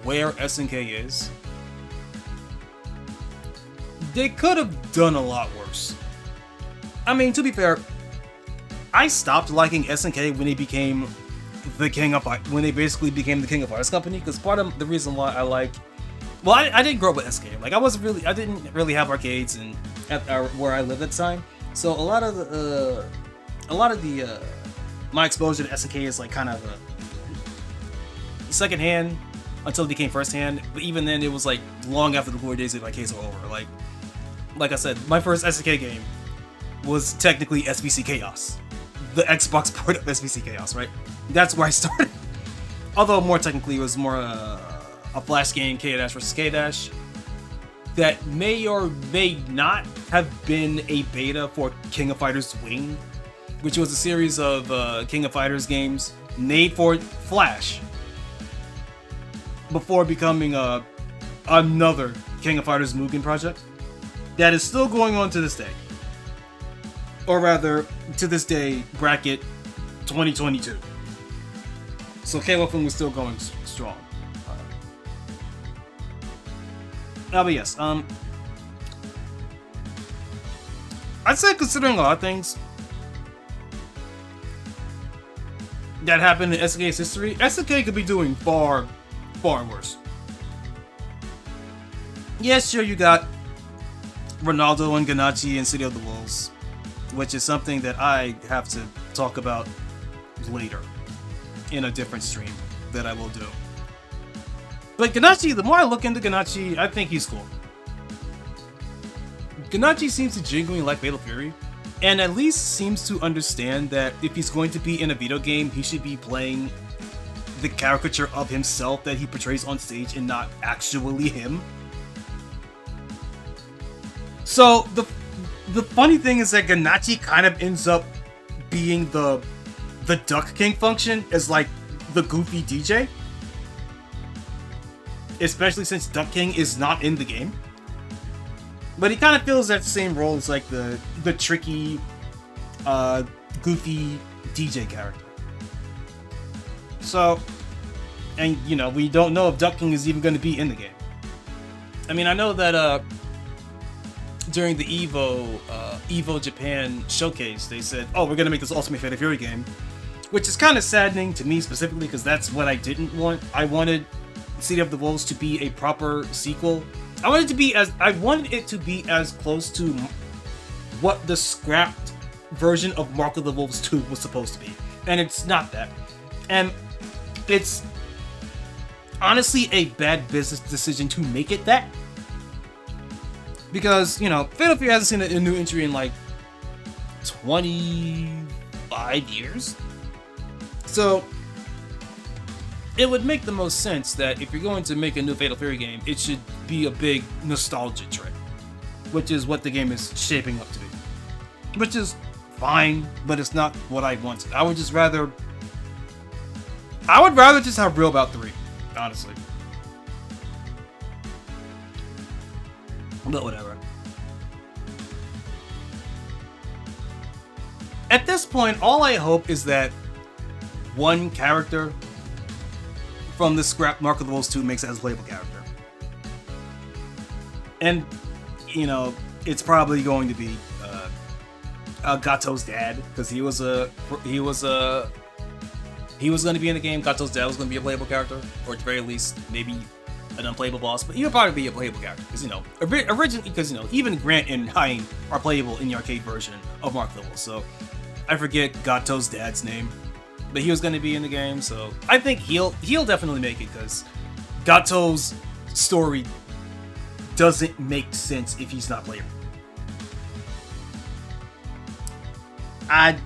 where SNK is, they could have done a lot worse. I mean, to be fair, I stopped liking SNK when they became when they basically became the King of Fighters company, because part of the reason why I like, well, I didn't grow up with SNK. Like, I didn't really have arcades and where I lived at the time. So a lot of the my exposure to SNK is like kind of secondhand until it became firsthand. But even then, it was like long after the glory days of arcades were over. Like I said, my first SNK game was technically SVC Chaos, the Xbox port of SVC Chaos, right? That's where I started. Although more technically, it was more a flash game, K-Dash versus K-Dash, that may or may not have been a beta for King of Fighters Wing, which was a series of King of Fighters games made for Flash before becoming another King of Fighters Mugen project that is still going on to this day. Or rather, to this day, bracket 2022. So K-Wing was still going strong. But yes, I'd say considering a lot of things that happened in SNK's history, SNK could be doing far, far worse. Yes, sure, you got Ronaldo and Ganachi and City of the Wolves, which is something that I have to talk about later in a different stream that I will do. But Ganachi, the more I look into Ganachi, I think he's cool. Ganachi seems to genuinely like Fatal Fury, and at least seems to understand that if he's going to be in a video game, he should be playing the caricature of himself that he portrays on stage and not actually him. So the funny thing is that Ganachi kind of ends up being the Duck King function as like the goofy DJ. Especially since Duck King is not in the game. But he kind of fills that same role as like the tricky, goofy DJ character. So, and you know, we don't know if Duck King is even going to be in the game. I mean, I know that during the Evo Japan showcase, they said, oh, we're going to make this Ultimate Fatal Fury game. Which is kind of saddening to me specifically because that's what I didn't want. I wanted City of the Wolves to be a proper sequel. I wanted it to be as close to what the scrapped version of Mark of the Wolves 2 was supposed to be. And it's not that. And it's honestly a bad business decision to make it that. Because, you know, Fatal Fury hasn't seen a new entry in like 25 years. So it would make the most sense that if you're going to make a new Fatal Fury game, it should be a big nostalgia trip, which is what the game is shaping up to be. Which is fine, but it's not what I wanted. I would rather just have Real Bout 3, honestly. But whatever. At this point, all I hope is that one character from the scrap Mark of the Wolves 2 makes it as a playable character. And, you know, it's probably going to be Gato's dad, because he was going to be in the game. Gato's dad was going to be a playable character, or at the very least, maybe an unplayable boss, but he would probably be a playable character, because, you know, originally, because, you know, even Grant and Hein are playable in the arcade version of Mark of the Wolves, so I forget Gato's dad's name. But he was going to be in the game, so I think he'll definitely make it, because Gato's story doesn't make sense if he's not playable. I'd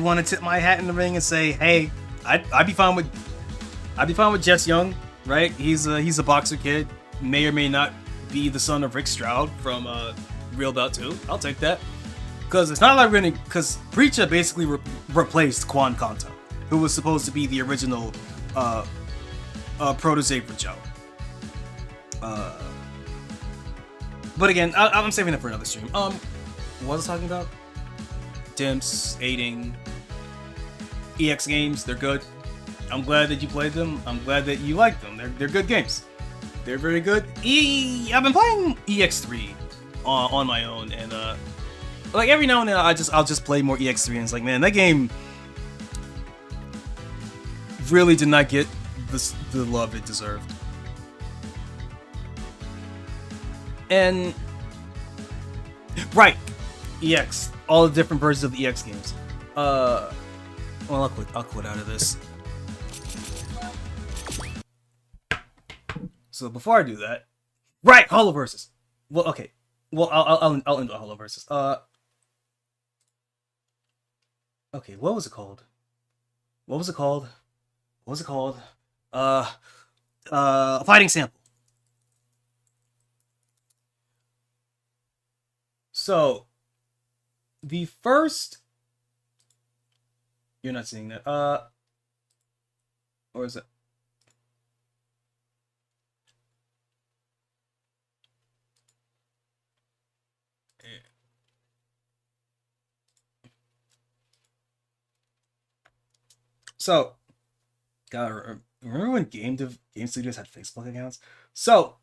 want to tip my hat in the ring and say, hey, I'd be fine with Jess Young, right? He's a boxer kid, may or may not be the son of Rick Stroud from Real Bout 2. I'll take that, because it's not like because Preacher basically replaced Quan Kanto, who was supposed to be the original protege for Joe. But again, I'm saving it for another stream. What was I talking about? Dimps, aiding, EX games, they're good. I'm glad that you played them. I'm glad that you like them. They're good games. They're very good. I've been playing EX3 on my own, and like every now and then I'll just play more EX3, and it's like, man, that game really did not get the love it deserved. And right, EX. all the different versions of the EX games. Well, I'll quit out of this. So before I do that, right, Holo Versus. Well, okay. Well, I'll end the Holo Versus. Okay, what was it called? What was it called? What was it called? Fighting Sample. So, the first... You're not seeing that. Or is it? So, God, remember when game studios had Facebook accounts? So,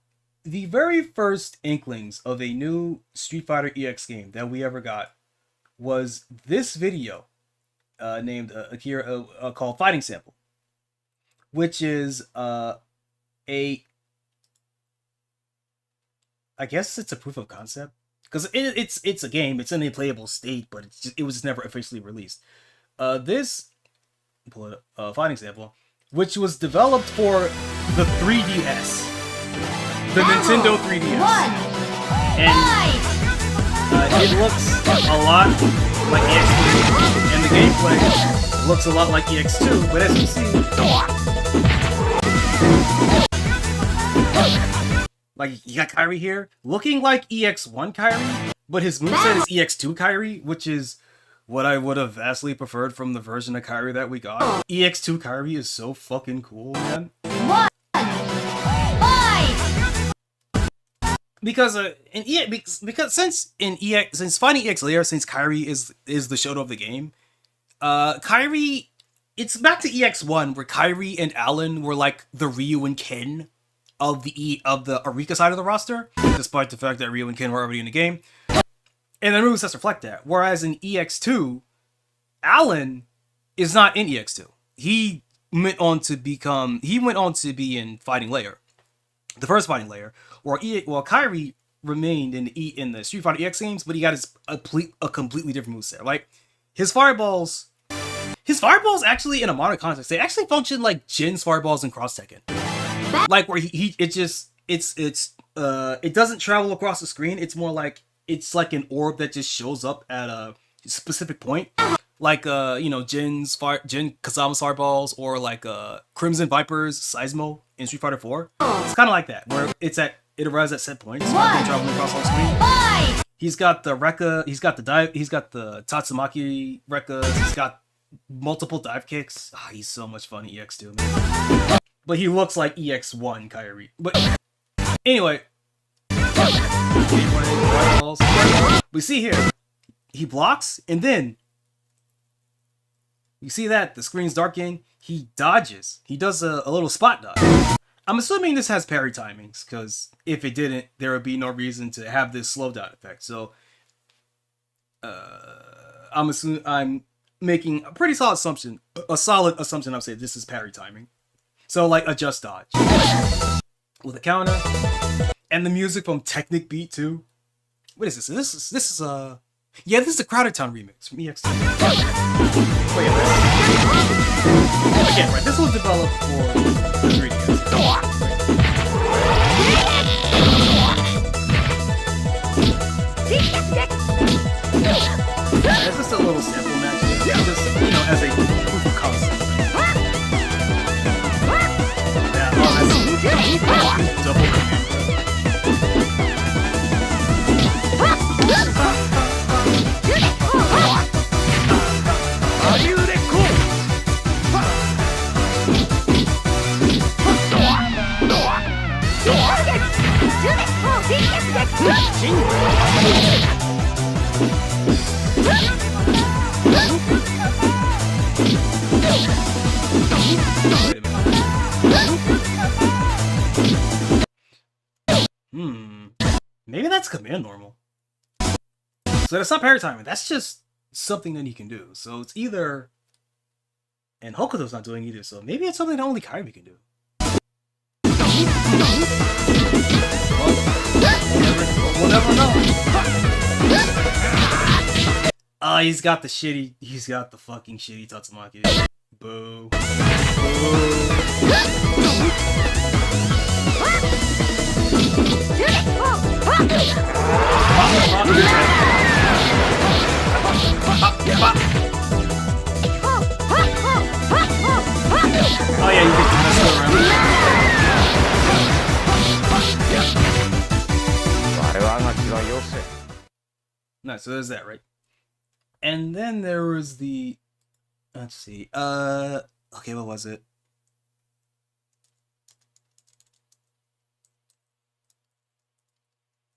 the very first inklings of a new Street Fighter EX game that we ever got was this video named Akira called Fighting Sample, which is I guess it's a proof of concept because it's a game. It's in a playable state, but it was never officially released. This pull it up, Fighting Sample, which was developed for the 3DS, the Nintendo 3DS, and it looks a lot like EX3, and the gameplay looks a lot like EX2. But as you see, like you got Kairi here, looking like EX1 Kairi, but his moveset is EX2 Kairi, which is what I would have vastly preferred from the version of Kairi that we got. EX2 Kairi is so fucking cool, man. Because since Fighting EX layer, since Kairi is the Shoto of the game, Kairi, it's back to EX1 where Kairi and Alan were like the Ryu and Ken of the Arika side of the roster, despite the fact that Ryu and Ken were already in the game. And the movesets reflect that. Whereas in EX2, Alan is not in EX2. He went on to be in Fighting Layer, the first Fighting Layer, where Kairi remained in the Street Fighter EX games, but he got a completely different moveset. Like his fireballs actually in a modern context, they actually function like Jin's fireballs in Cross Tekken. Like where it doesn't travel across the screen. It's more like it's like an orb that just shows up at a specific point, like Jin Kazama's fireballs, or like Crimson Viper's Seismo in Street Fighter 4. It's kind of like that, where it arrives at set points, traveling across the screen. He's got the Rekka, he's got the Tatsumaki Rekkas, he's got multiple dive kicks. He's so much fun in EX2, man. But he looks like EX1 Kairi. But anyway. We see here, he blocks, and then you see that the screen's darkening. He dodges. He does a little spot dodge. I'm assuming this has parry timings, because if it didn't, there would be no reason to have this slowdown effect. So I'm making a pretty solid assumption. I'll say this is parry timing. So like adjust dodge with a counter. And the music from Technic Beat too. What is this? This is this is a Crowded Town remix from EX2. Wait, again, right? This was developed for the 3DS. It's just a little sample match, just as a proof of concept. Yeah, double command. Maybe that's command normal. So that's not parry timing. That's just something that he can do. So it's either, and Hokuto's not doing either. So maybe it's something that only Kairi can do. We'll never know. Oh, he's got the fucking shitty Tatsumaki. Boo. Boo. Oh yeah, you get to mess around. Nice, so there's that, right? And then there was the, let's see, okay, what was it?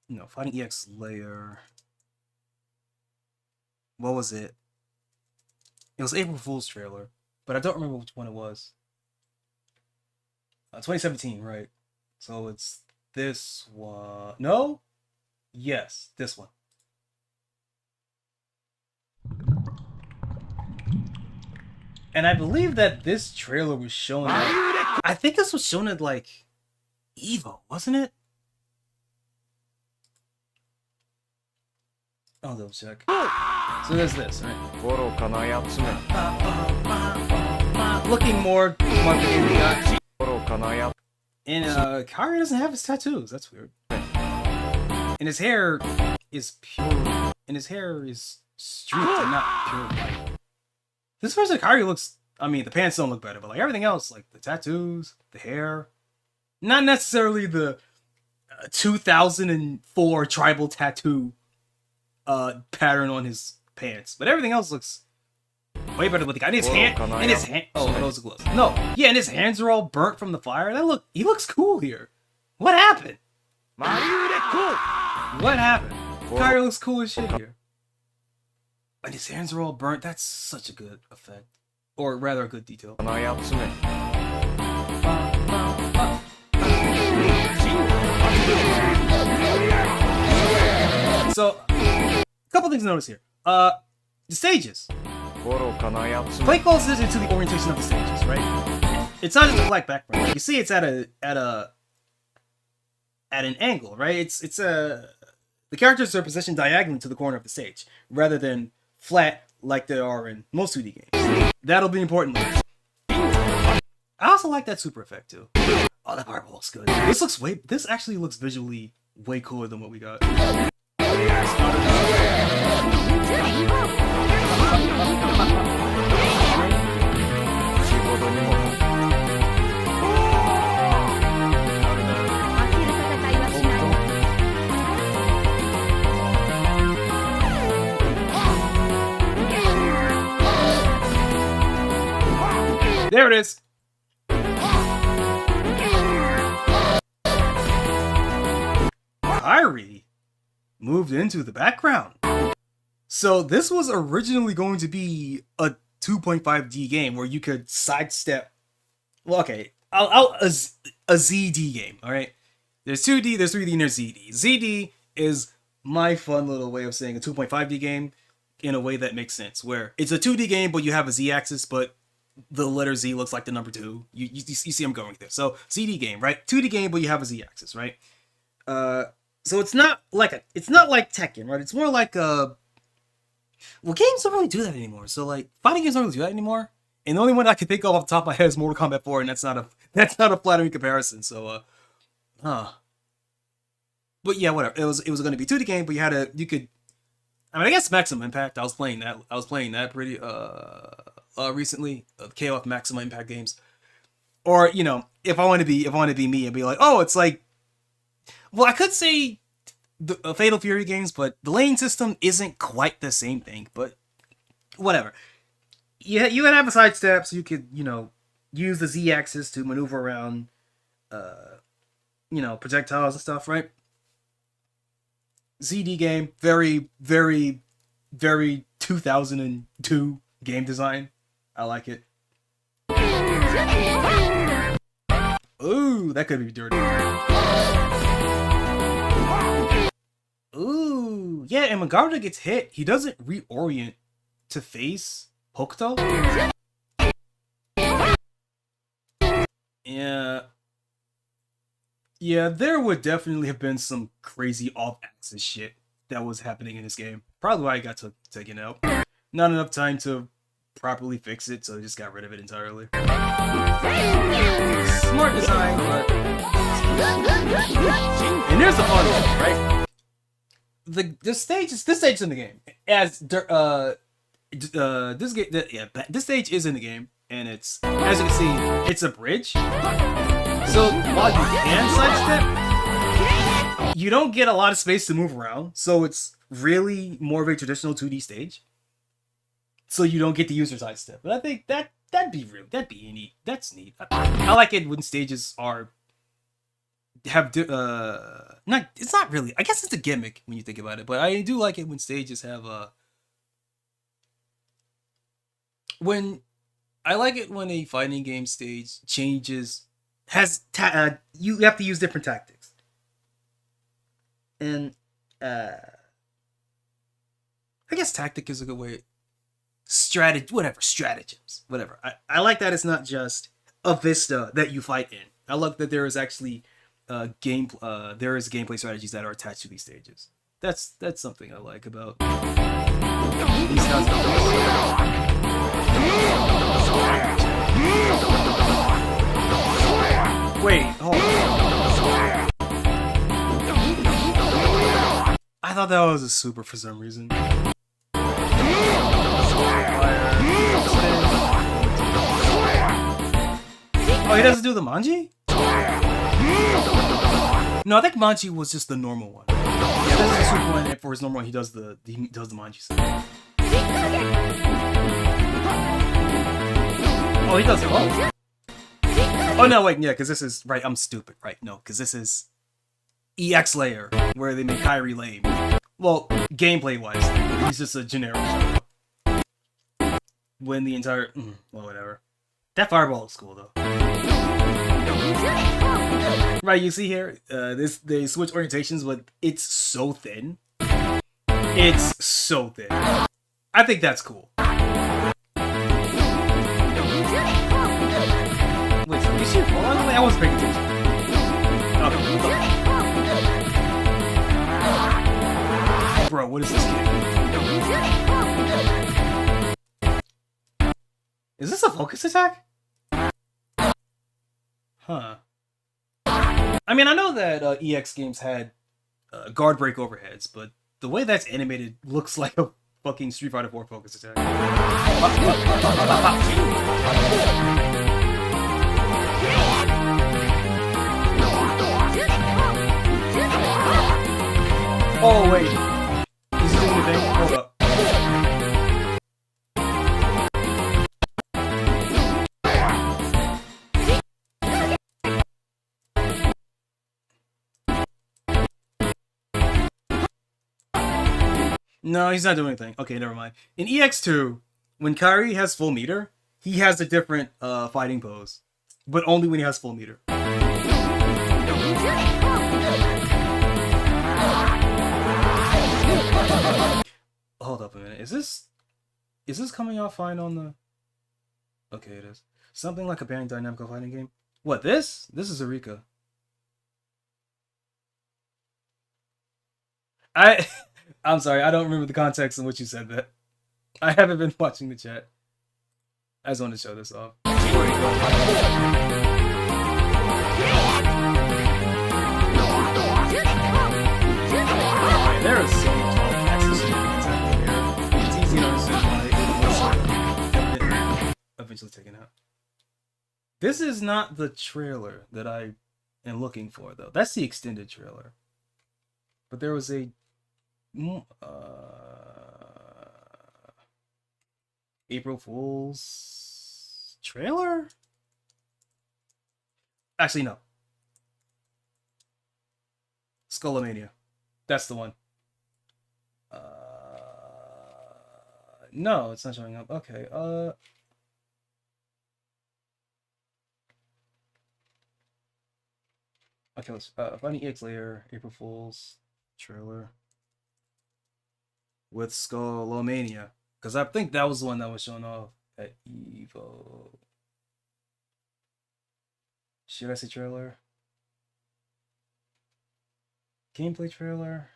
No, Fighting EX layer. What was it? It was April Fool's trailer, but I don't remember which one it was. 2017, right? So it's this one. No? Yes, this one. And I believe that this trailer was shown at, I think this was shown at like Evo, wasn't it? I'll double check. So there's this, right? Looking more like the game we got. And Kairi doesn't have his tattoos. That's weird. And his hair is pure. And his hair is streaked and not pure white. This version of Kairi looks, I mean, the pants don't look better, but like everything else, like the tattoos, the hair, not necessarily the 2004 tribal tattoo pattern on his pants, but everything else looks way better with the guy. And his hand, oh, those are gloves. No, yeah, and his hands are all burnt from the fire. He looks cool here. What happened? What happened? Kairi looks cool as shit here. And his hands are all burnt. That's such a good effect. Or rather, a good detail. So, a couple things to notice here. The stages. Play close attention to the orientation of the stages, right? It's not just a black background. Like you see, it's at an angle, right? The characters are positioned diagonally to the corner of the stage, rather than flat like they are in most 2D games. That'll be important later. I also like that super effect too. Oh, that purple looks good. This actually looks visually way cooler than what we got. There it is. Kairi moved into the background. So this was originally going to be a 2.5D game where you could sidestep. Well, okay, a ZD game. All right, there's 2D, there's 3D, and there's ZD. ZD is my fun little way of saying a 2.5D game in a way that makes sense, where it's a 2D game, but you have a Z-axis, but the letter Z looks like the number 2. You see I'm going there. So ZD game, right? 2D game, but you have a Z-axis, right? So it's not like Tekken, right? It's more like well, games don't really do that anymore. So like fighting games don't really do that anymore. And the only one I can think of off the top of my head is Mortal Kombat 4, and that's not a flattering comparison. So but yeah, whatever. It was going to be 2D game, but you could. I mean, I guess Maximum Impact. I was playing that pretty recently. The KOF Maximum Impact games. Or if I want to be me and be like, oh, it's like. Well, I could say the Fatal Fury games, but the lane system isn't quite the same thing. But whatever. Yeah, you would have a sidestep, so you could use the Z-axis to maneuver around, projectiles and stuff, right? ZD game, very, very, very 2002 game design. I like it. Ooh, that could be dirty. Ooh, yeah, and when Garuda gets hit, he doesn't reorient to face Hokuto. Yeah, there would definitely have been some crazy off-axis shit that was happening in this game. Probably why it got taken out. Not enough time to properly fix it, so I just got rid of it entirely. Smart design, but... And there's the fun one, right? This stage is in the game. This stage is in the game, and it's, as you can see, it's a bridge. So while you can sidestep, you don't get a lot of space to move around. So it's really more of a traditional 2D stage. So you don't get to use your sidestep. But I think that'd be neat. That's neat. I like it when stages it's not really, I guess it's a gimmick when you think about it, but I do like it when stages have I like it when a fighting game stage changes, you have to use different tactics. And I guess tactic is a good way. Stratagems, whatever. I like that it's not just a vista that you fight in. I love that there is actually gameplay strategies that are attached to these stages. That's something I like about these kinds of Wait, hold on. I thought that was a super for some reason. Oh, he doesn't do the manji? No, I think manji was just the normal one. Yeah, this is a super one, and for his normal one, he does the manji stuff. Oh, he does both. Oh no, wait, yeah, because this is right. I'm stupid, right? No, because this is EX layer where they make Kairi lame. Well, gameplay wise, he's just a generic show. When the entire well, whatever. That fireball looks cool though. Right, you see here, they switch orientations, but it's so thin. It's so thin. I think that's cool. Wait, so is she falling? I wasn't paying attention. Okay. Bro, what is this game? Is this a focus attack? Huh. I mean, I know that EX games had guard break overheads, but the way that's animated looks like a fucking Street Fighter 4 focus attack. Oh, wait. Is he doing the thing? Hold up. No, he's not doing anything. Okay, never mind. In EX2, when Kairi has full meter, he has a different fighting pose. But only when he has full meter. Hold up a minute. Is this coming out fine on the... Okay, it is. Something like a Bandai Dynamical fighting game. What, this? This is Eureka. I'm sorry, I don't remember the context in which you said that. I haven't been watching the chat. I just wanted to show this off. Okay, there is so much access to here. It's easy to understand why it was eventually taken out. This is not the trailer that I am looking for, though. That's the extended trailer. But there was a April Fool's trailer? Actually, no. Skullomania. That's the one. No, it's not showing up. Okay, okay, let's find the EX layer, April Fool's trailer with Skullomania, because I think that was the one that was shown off at Evo. Should I say trailer? Gameplay trailer?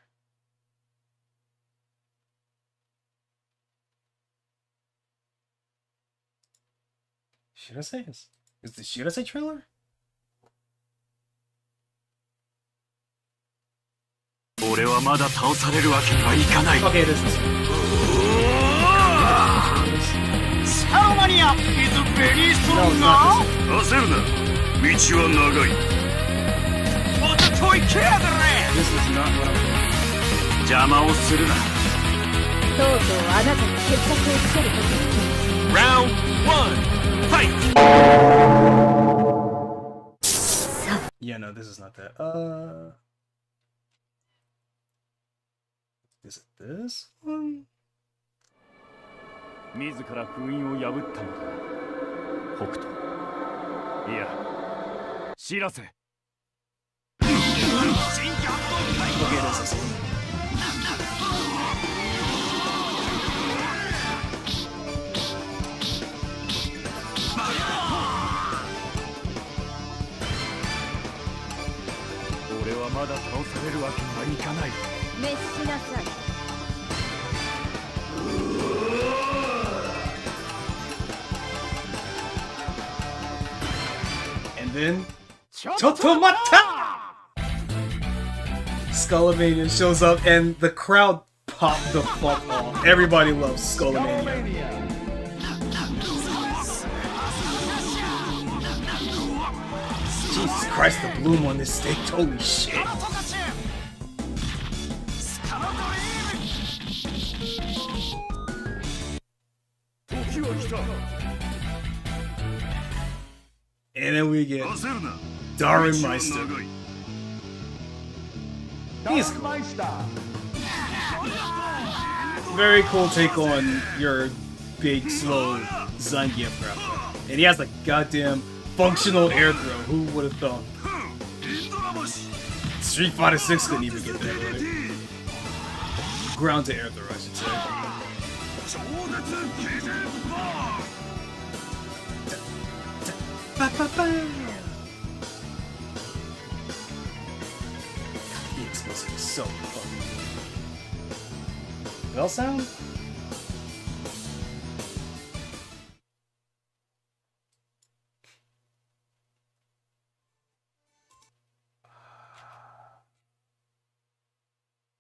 Shirase is the Shirase trailer? 俺はまだ倒されるわけにはいかない。 Okay, it is this. スカロマニア is very strong な。焦るな。道は長い。もっと遠いケアだね。 This is not what I'm doing. 邪魔をするな。とうとうあなたに決着をつけることに。 Round 1 fight! Yeah, no, this is not that. Is it this one? 自ら封印を破ったのだ。北斗。いや、知らせ。新規発動開始。 Okay, it is this one. And then Choco Minato! Skullomania shows up and the crowd popped the fuck off. Everybody loves Skullomania. Jesus Christ, the bloom on this stage. Holy shit. And then we get Darren Meister. He's cool. Very cool take on your big, slow Zangief grappler. And he has like goddamn functional air throw. Who would have thought? Street Fighter 6 couldn't even get that right. Ground to air throw, I should say. The explosive is so fucking good. Bell sound?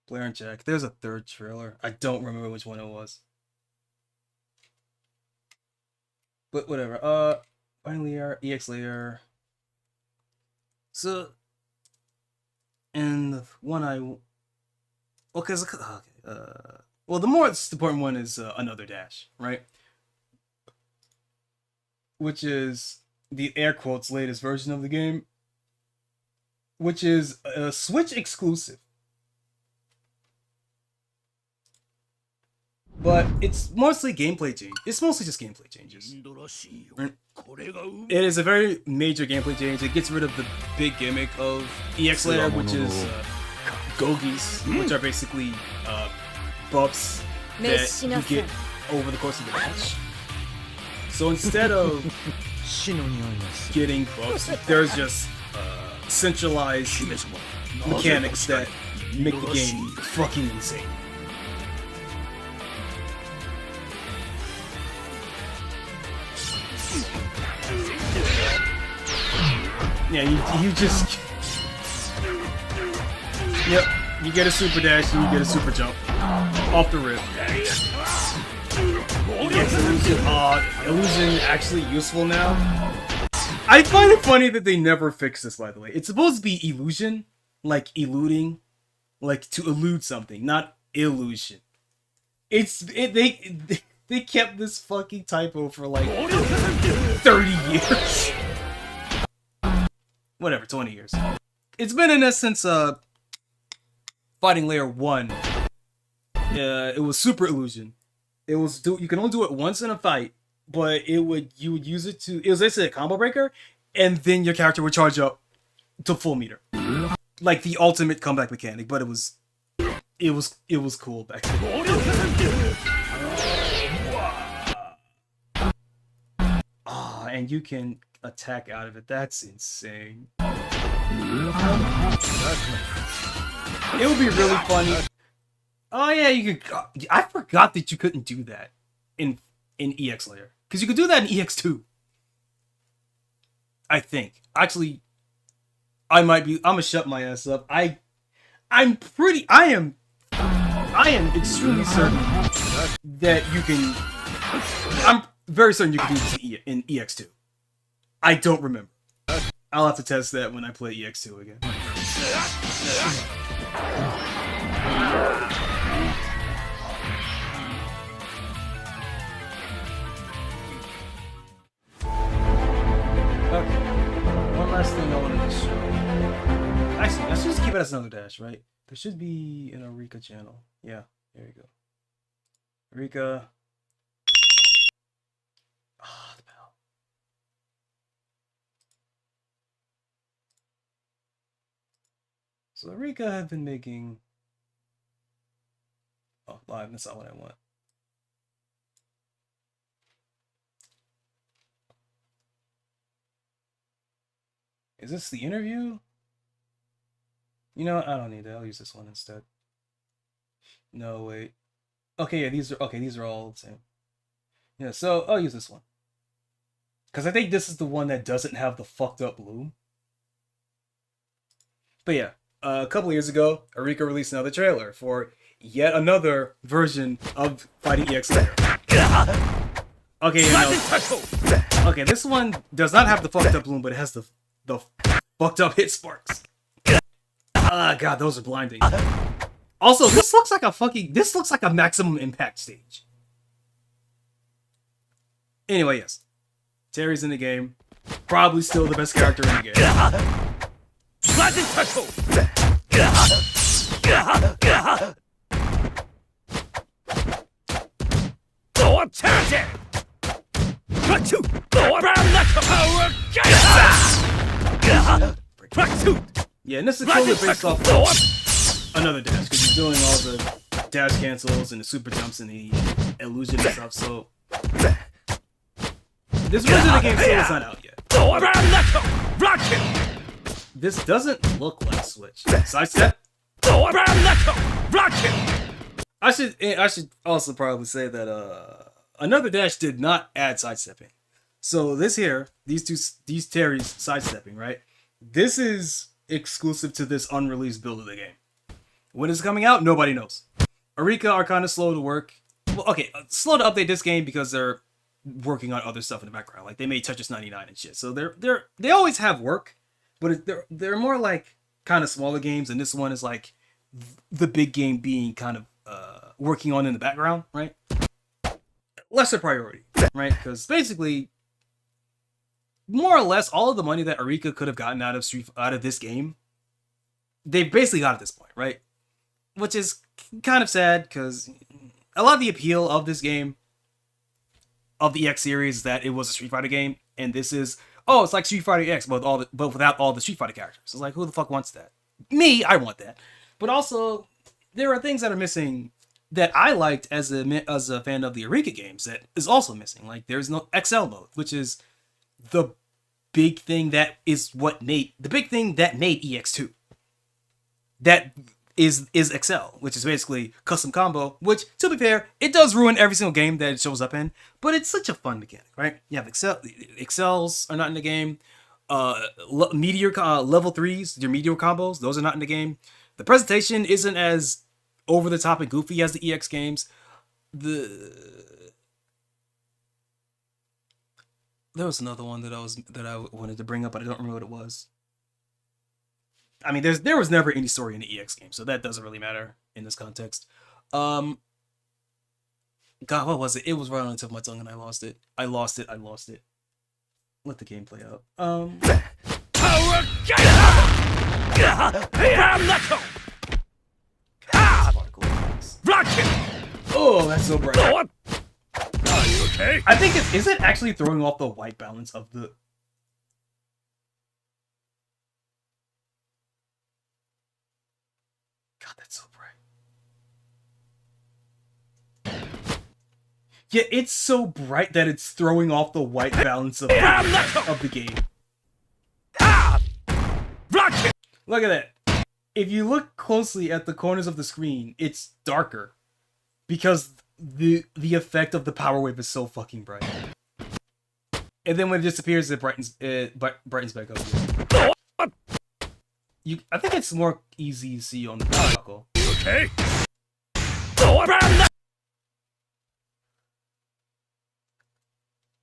Blair and Jack. There's a third trailer. I don't remember which one it was. But whatever. Finally, EX layer. So, and the one well, the more important one is Another Dash, right? Which is the air quotes latest version of the game, which is a Switch exclusive. But it's mostly gameplay change. It's mostly just gameplay changes. It is a very major gameplay change. It gets rid of the big gimmick of EX layer, which is Gogis, which are basically buffs that you get over the course of the match. So instead of getting buffs, there's just centralized mechanics that make the game fucking insane. Yeah, you just... Yep, you get a super dash and you get a super jump. Off the rip. Yes, illusion actually useful now. I find it funny that they never fixed this, by the way. It's supposed to be illusion, like eluding, like to elude something, not illusion. They kept this fucking typo for like 30 years. Whatever, 20 years. It's been in essence Fighting Layer 1. It was super illusion. It was you can only do it once in a fight, but you would use it to, it was basically a combo breaker, and then your character would charge up to full meter. Like the ultimate comeback mechanic, but it was cool back then. And you can attack out of it. That's insane. It would be really funny. Oh yeah, you could. I forgot that you couldn't do that in EX layer, because you could do that in EX2. I think. Actually, I'm gonna shut my ass up. I am extremely certain that you can. I'm very certain you can do this in EX2. I don't remember. I'll have to test that when I play EX2 again. Okay. One last thing I wanted to show. Actually, let's just keep it as another dash, right? There should be an Eureka channel. Yeah, there you go. Eureka. Ah, the bell. So Eureka had been making. Oh, live. That's not what I want. Is this the interview? You know what? I don't need that. I'll use this one instead. No, wait. Okay, yeah, these are all the same. Yeah, so I'll use this one. Because I think this is the one that doesn't have the fucked up bloom. But yeah, a couple years ago, Eureka released another trailer for yet another version of Fighting EX. Okay, okay, this one does not have the fucked up bloom, but it has the fucked up hit sparks. Ah, God, those are blinding. Also, this looks like a maximum impact stage. Anyway, yes. Terry's in the game. Probably still the best character in the game. Yeah, and this is totally based off another dash, because he's doing all the dash cancels and the super jumps and the illusion and stuff, so... This version of the game still is not out yet. This doesn't look like Switch. Sidestep? I should also probably say that another dash did not add sidestepping. So this here, these Terry's sidestepping, right? This is exclusive to this unreleased build of the game. When it's coming out, nobody knows. Eureka are kind of slow to work. Well, okay, slow to update this game because they're working on other stuff in the background. Like they made Tetris 99 and shit. So they always have work, but they're more like kind of smaller games, and this one is like the big game being kind of working on in the background, right? Lesser priority, right? Because basically, more or less, all of the money that Eureka could have gotten out of this game, they've basically got at this point, right? Which is kind of sad because a lot of the appeal of this game, of the EX series, is that it was a Street Fighter game, and this is, oh, it's like Street Fighter EX, but without all the Street Fighter characters. It's like, who the fuck wants that? Me, I want that. But also, there are things that are missing that I liked as a fan of the Eureka games that is also missing. Like, there's no XL mode, which is the big thing that made EX2. That is XL, which is basically custom combo, which, to be fair, it does ruin every single game that it shows up in, but it's such a fun mechanic, right? You have XLs are not in the game. Meteor level 3s, your meteor combos, those are not in the game. The presentation isn't as over the top and goofy as the EX games. There was another one that I wanted to bring up, but I don't remember what it was. I mean, there was never any story in the EX game, so that doesn't really matter in this context. God, what was it? It was right on the tip of my tongue, and I lost it. I lost it. Let the game play out. Oh, that's so bright. Are you okay? I think is it actually throwing off the white balance of the... God, that's so bright. Yeah, it's so bright that it's throwing off the white balance of the game. Look at that. If you look closely at the corners of the screen, it's darker because the effect of the power wave is so fucking bright. And then when it disappears, it brightens back up. I think it's more easy to see on the knuckle. Okay.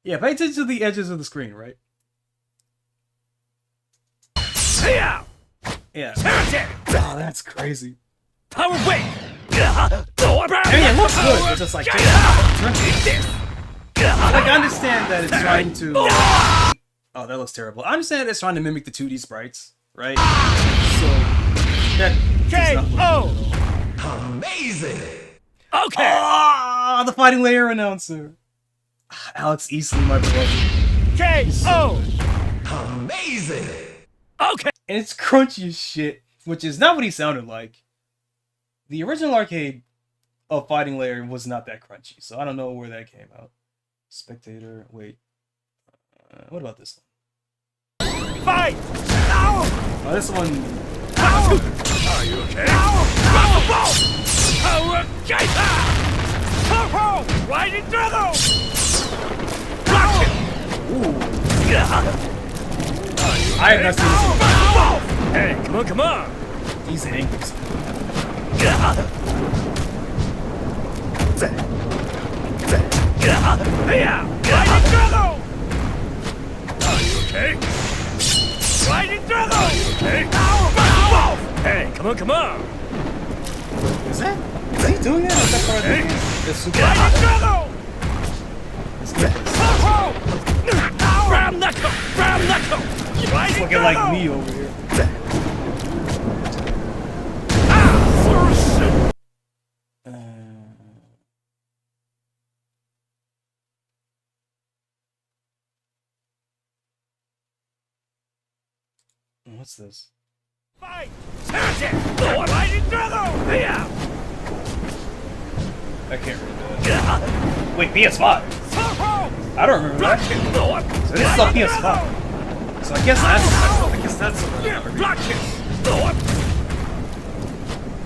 Yeah, pay attention to the edges of the screen, right? Yeah. Yeah. Fanatic. Oh, that's crazy. Power wave. I mean, it looks good. It's just like, like I understand that it's trying to. Oh, that looks terrible. I understand that it's trying to mimic the 2D sprites, right? So that does not look good at all. Amazing. Okay. Ah, the fighting layer announcer. Alex Easley, my beloved. KO. Amazing. Okay. And it's crunchy as shit, which is not what he sounded like. The original arcade of Fighting Layer was not that crunchy, so I don't know where that came out. Spectator, wait. What about this one? Fight. Ow. Oh, this one. Ow. Are you okay? Ow. Power Gator. Ho-ho. Right in through. Block it. Ooh. I have not seen this. Hey, come on. He's angry. Are you okay? Right in through. Okay. Hey, come on. Is that? Is he doing that? Or is that part of the game? The super. Right in through. Ram knuckle. Right in Looking like me over here. What's this? Fight! Right in through. I can't read that. Wait, PS5? I don't remember that. So this is on PS5. So I guess that's Block it.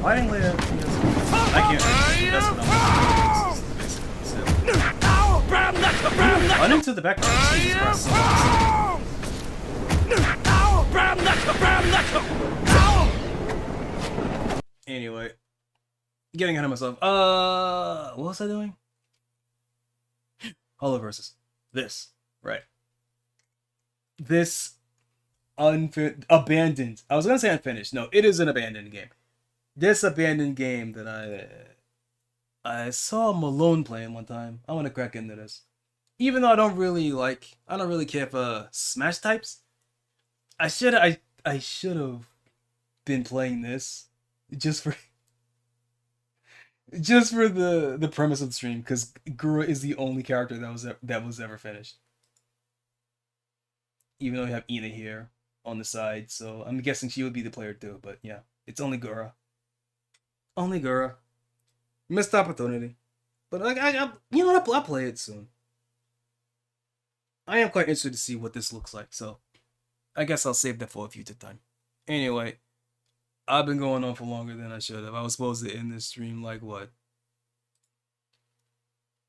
Fighting later. I can't. That's what I'm. Run into the background. Jesus Christ. Anyway, getting ahead of myself. What was I doing? Hollow versus this, right? This abandoned. I was gonna say unfinished. No, it is an abandoned game. This abandoned game that I saw Malone playing one time. I want to crack into this, even though I don't really care for Smash types. I should have been playing this just for the premise of the stream, because Gura is the only character that was ever finished. Even though we have Ina here on the side, so I'm guessing she would be the player too. But yeah, it's only Gura. Only Gura. Missed opportunity. But you know what? I'll play it soon. I am quite interested to see what this looks like, so I guess I'll save that for a future time. Anyway, I've been going on for longer than I should have. I was supposed to end this stream like what?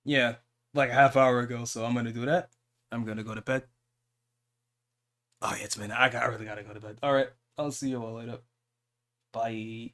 Yeah, like a half hour ago, so I'm gonna do that. I'm gonna go to bed. Oh yeah, it's midnight. I really gotta go to bed. Alright, I'll see you all later. Bye.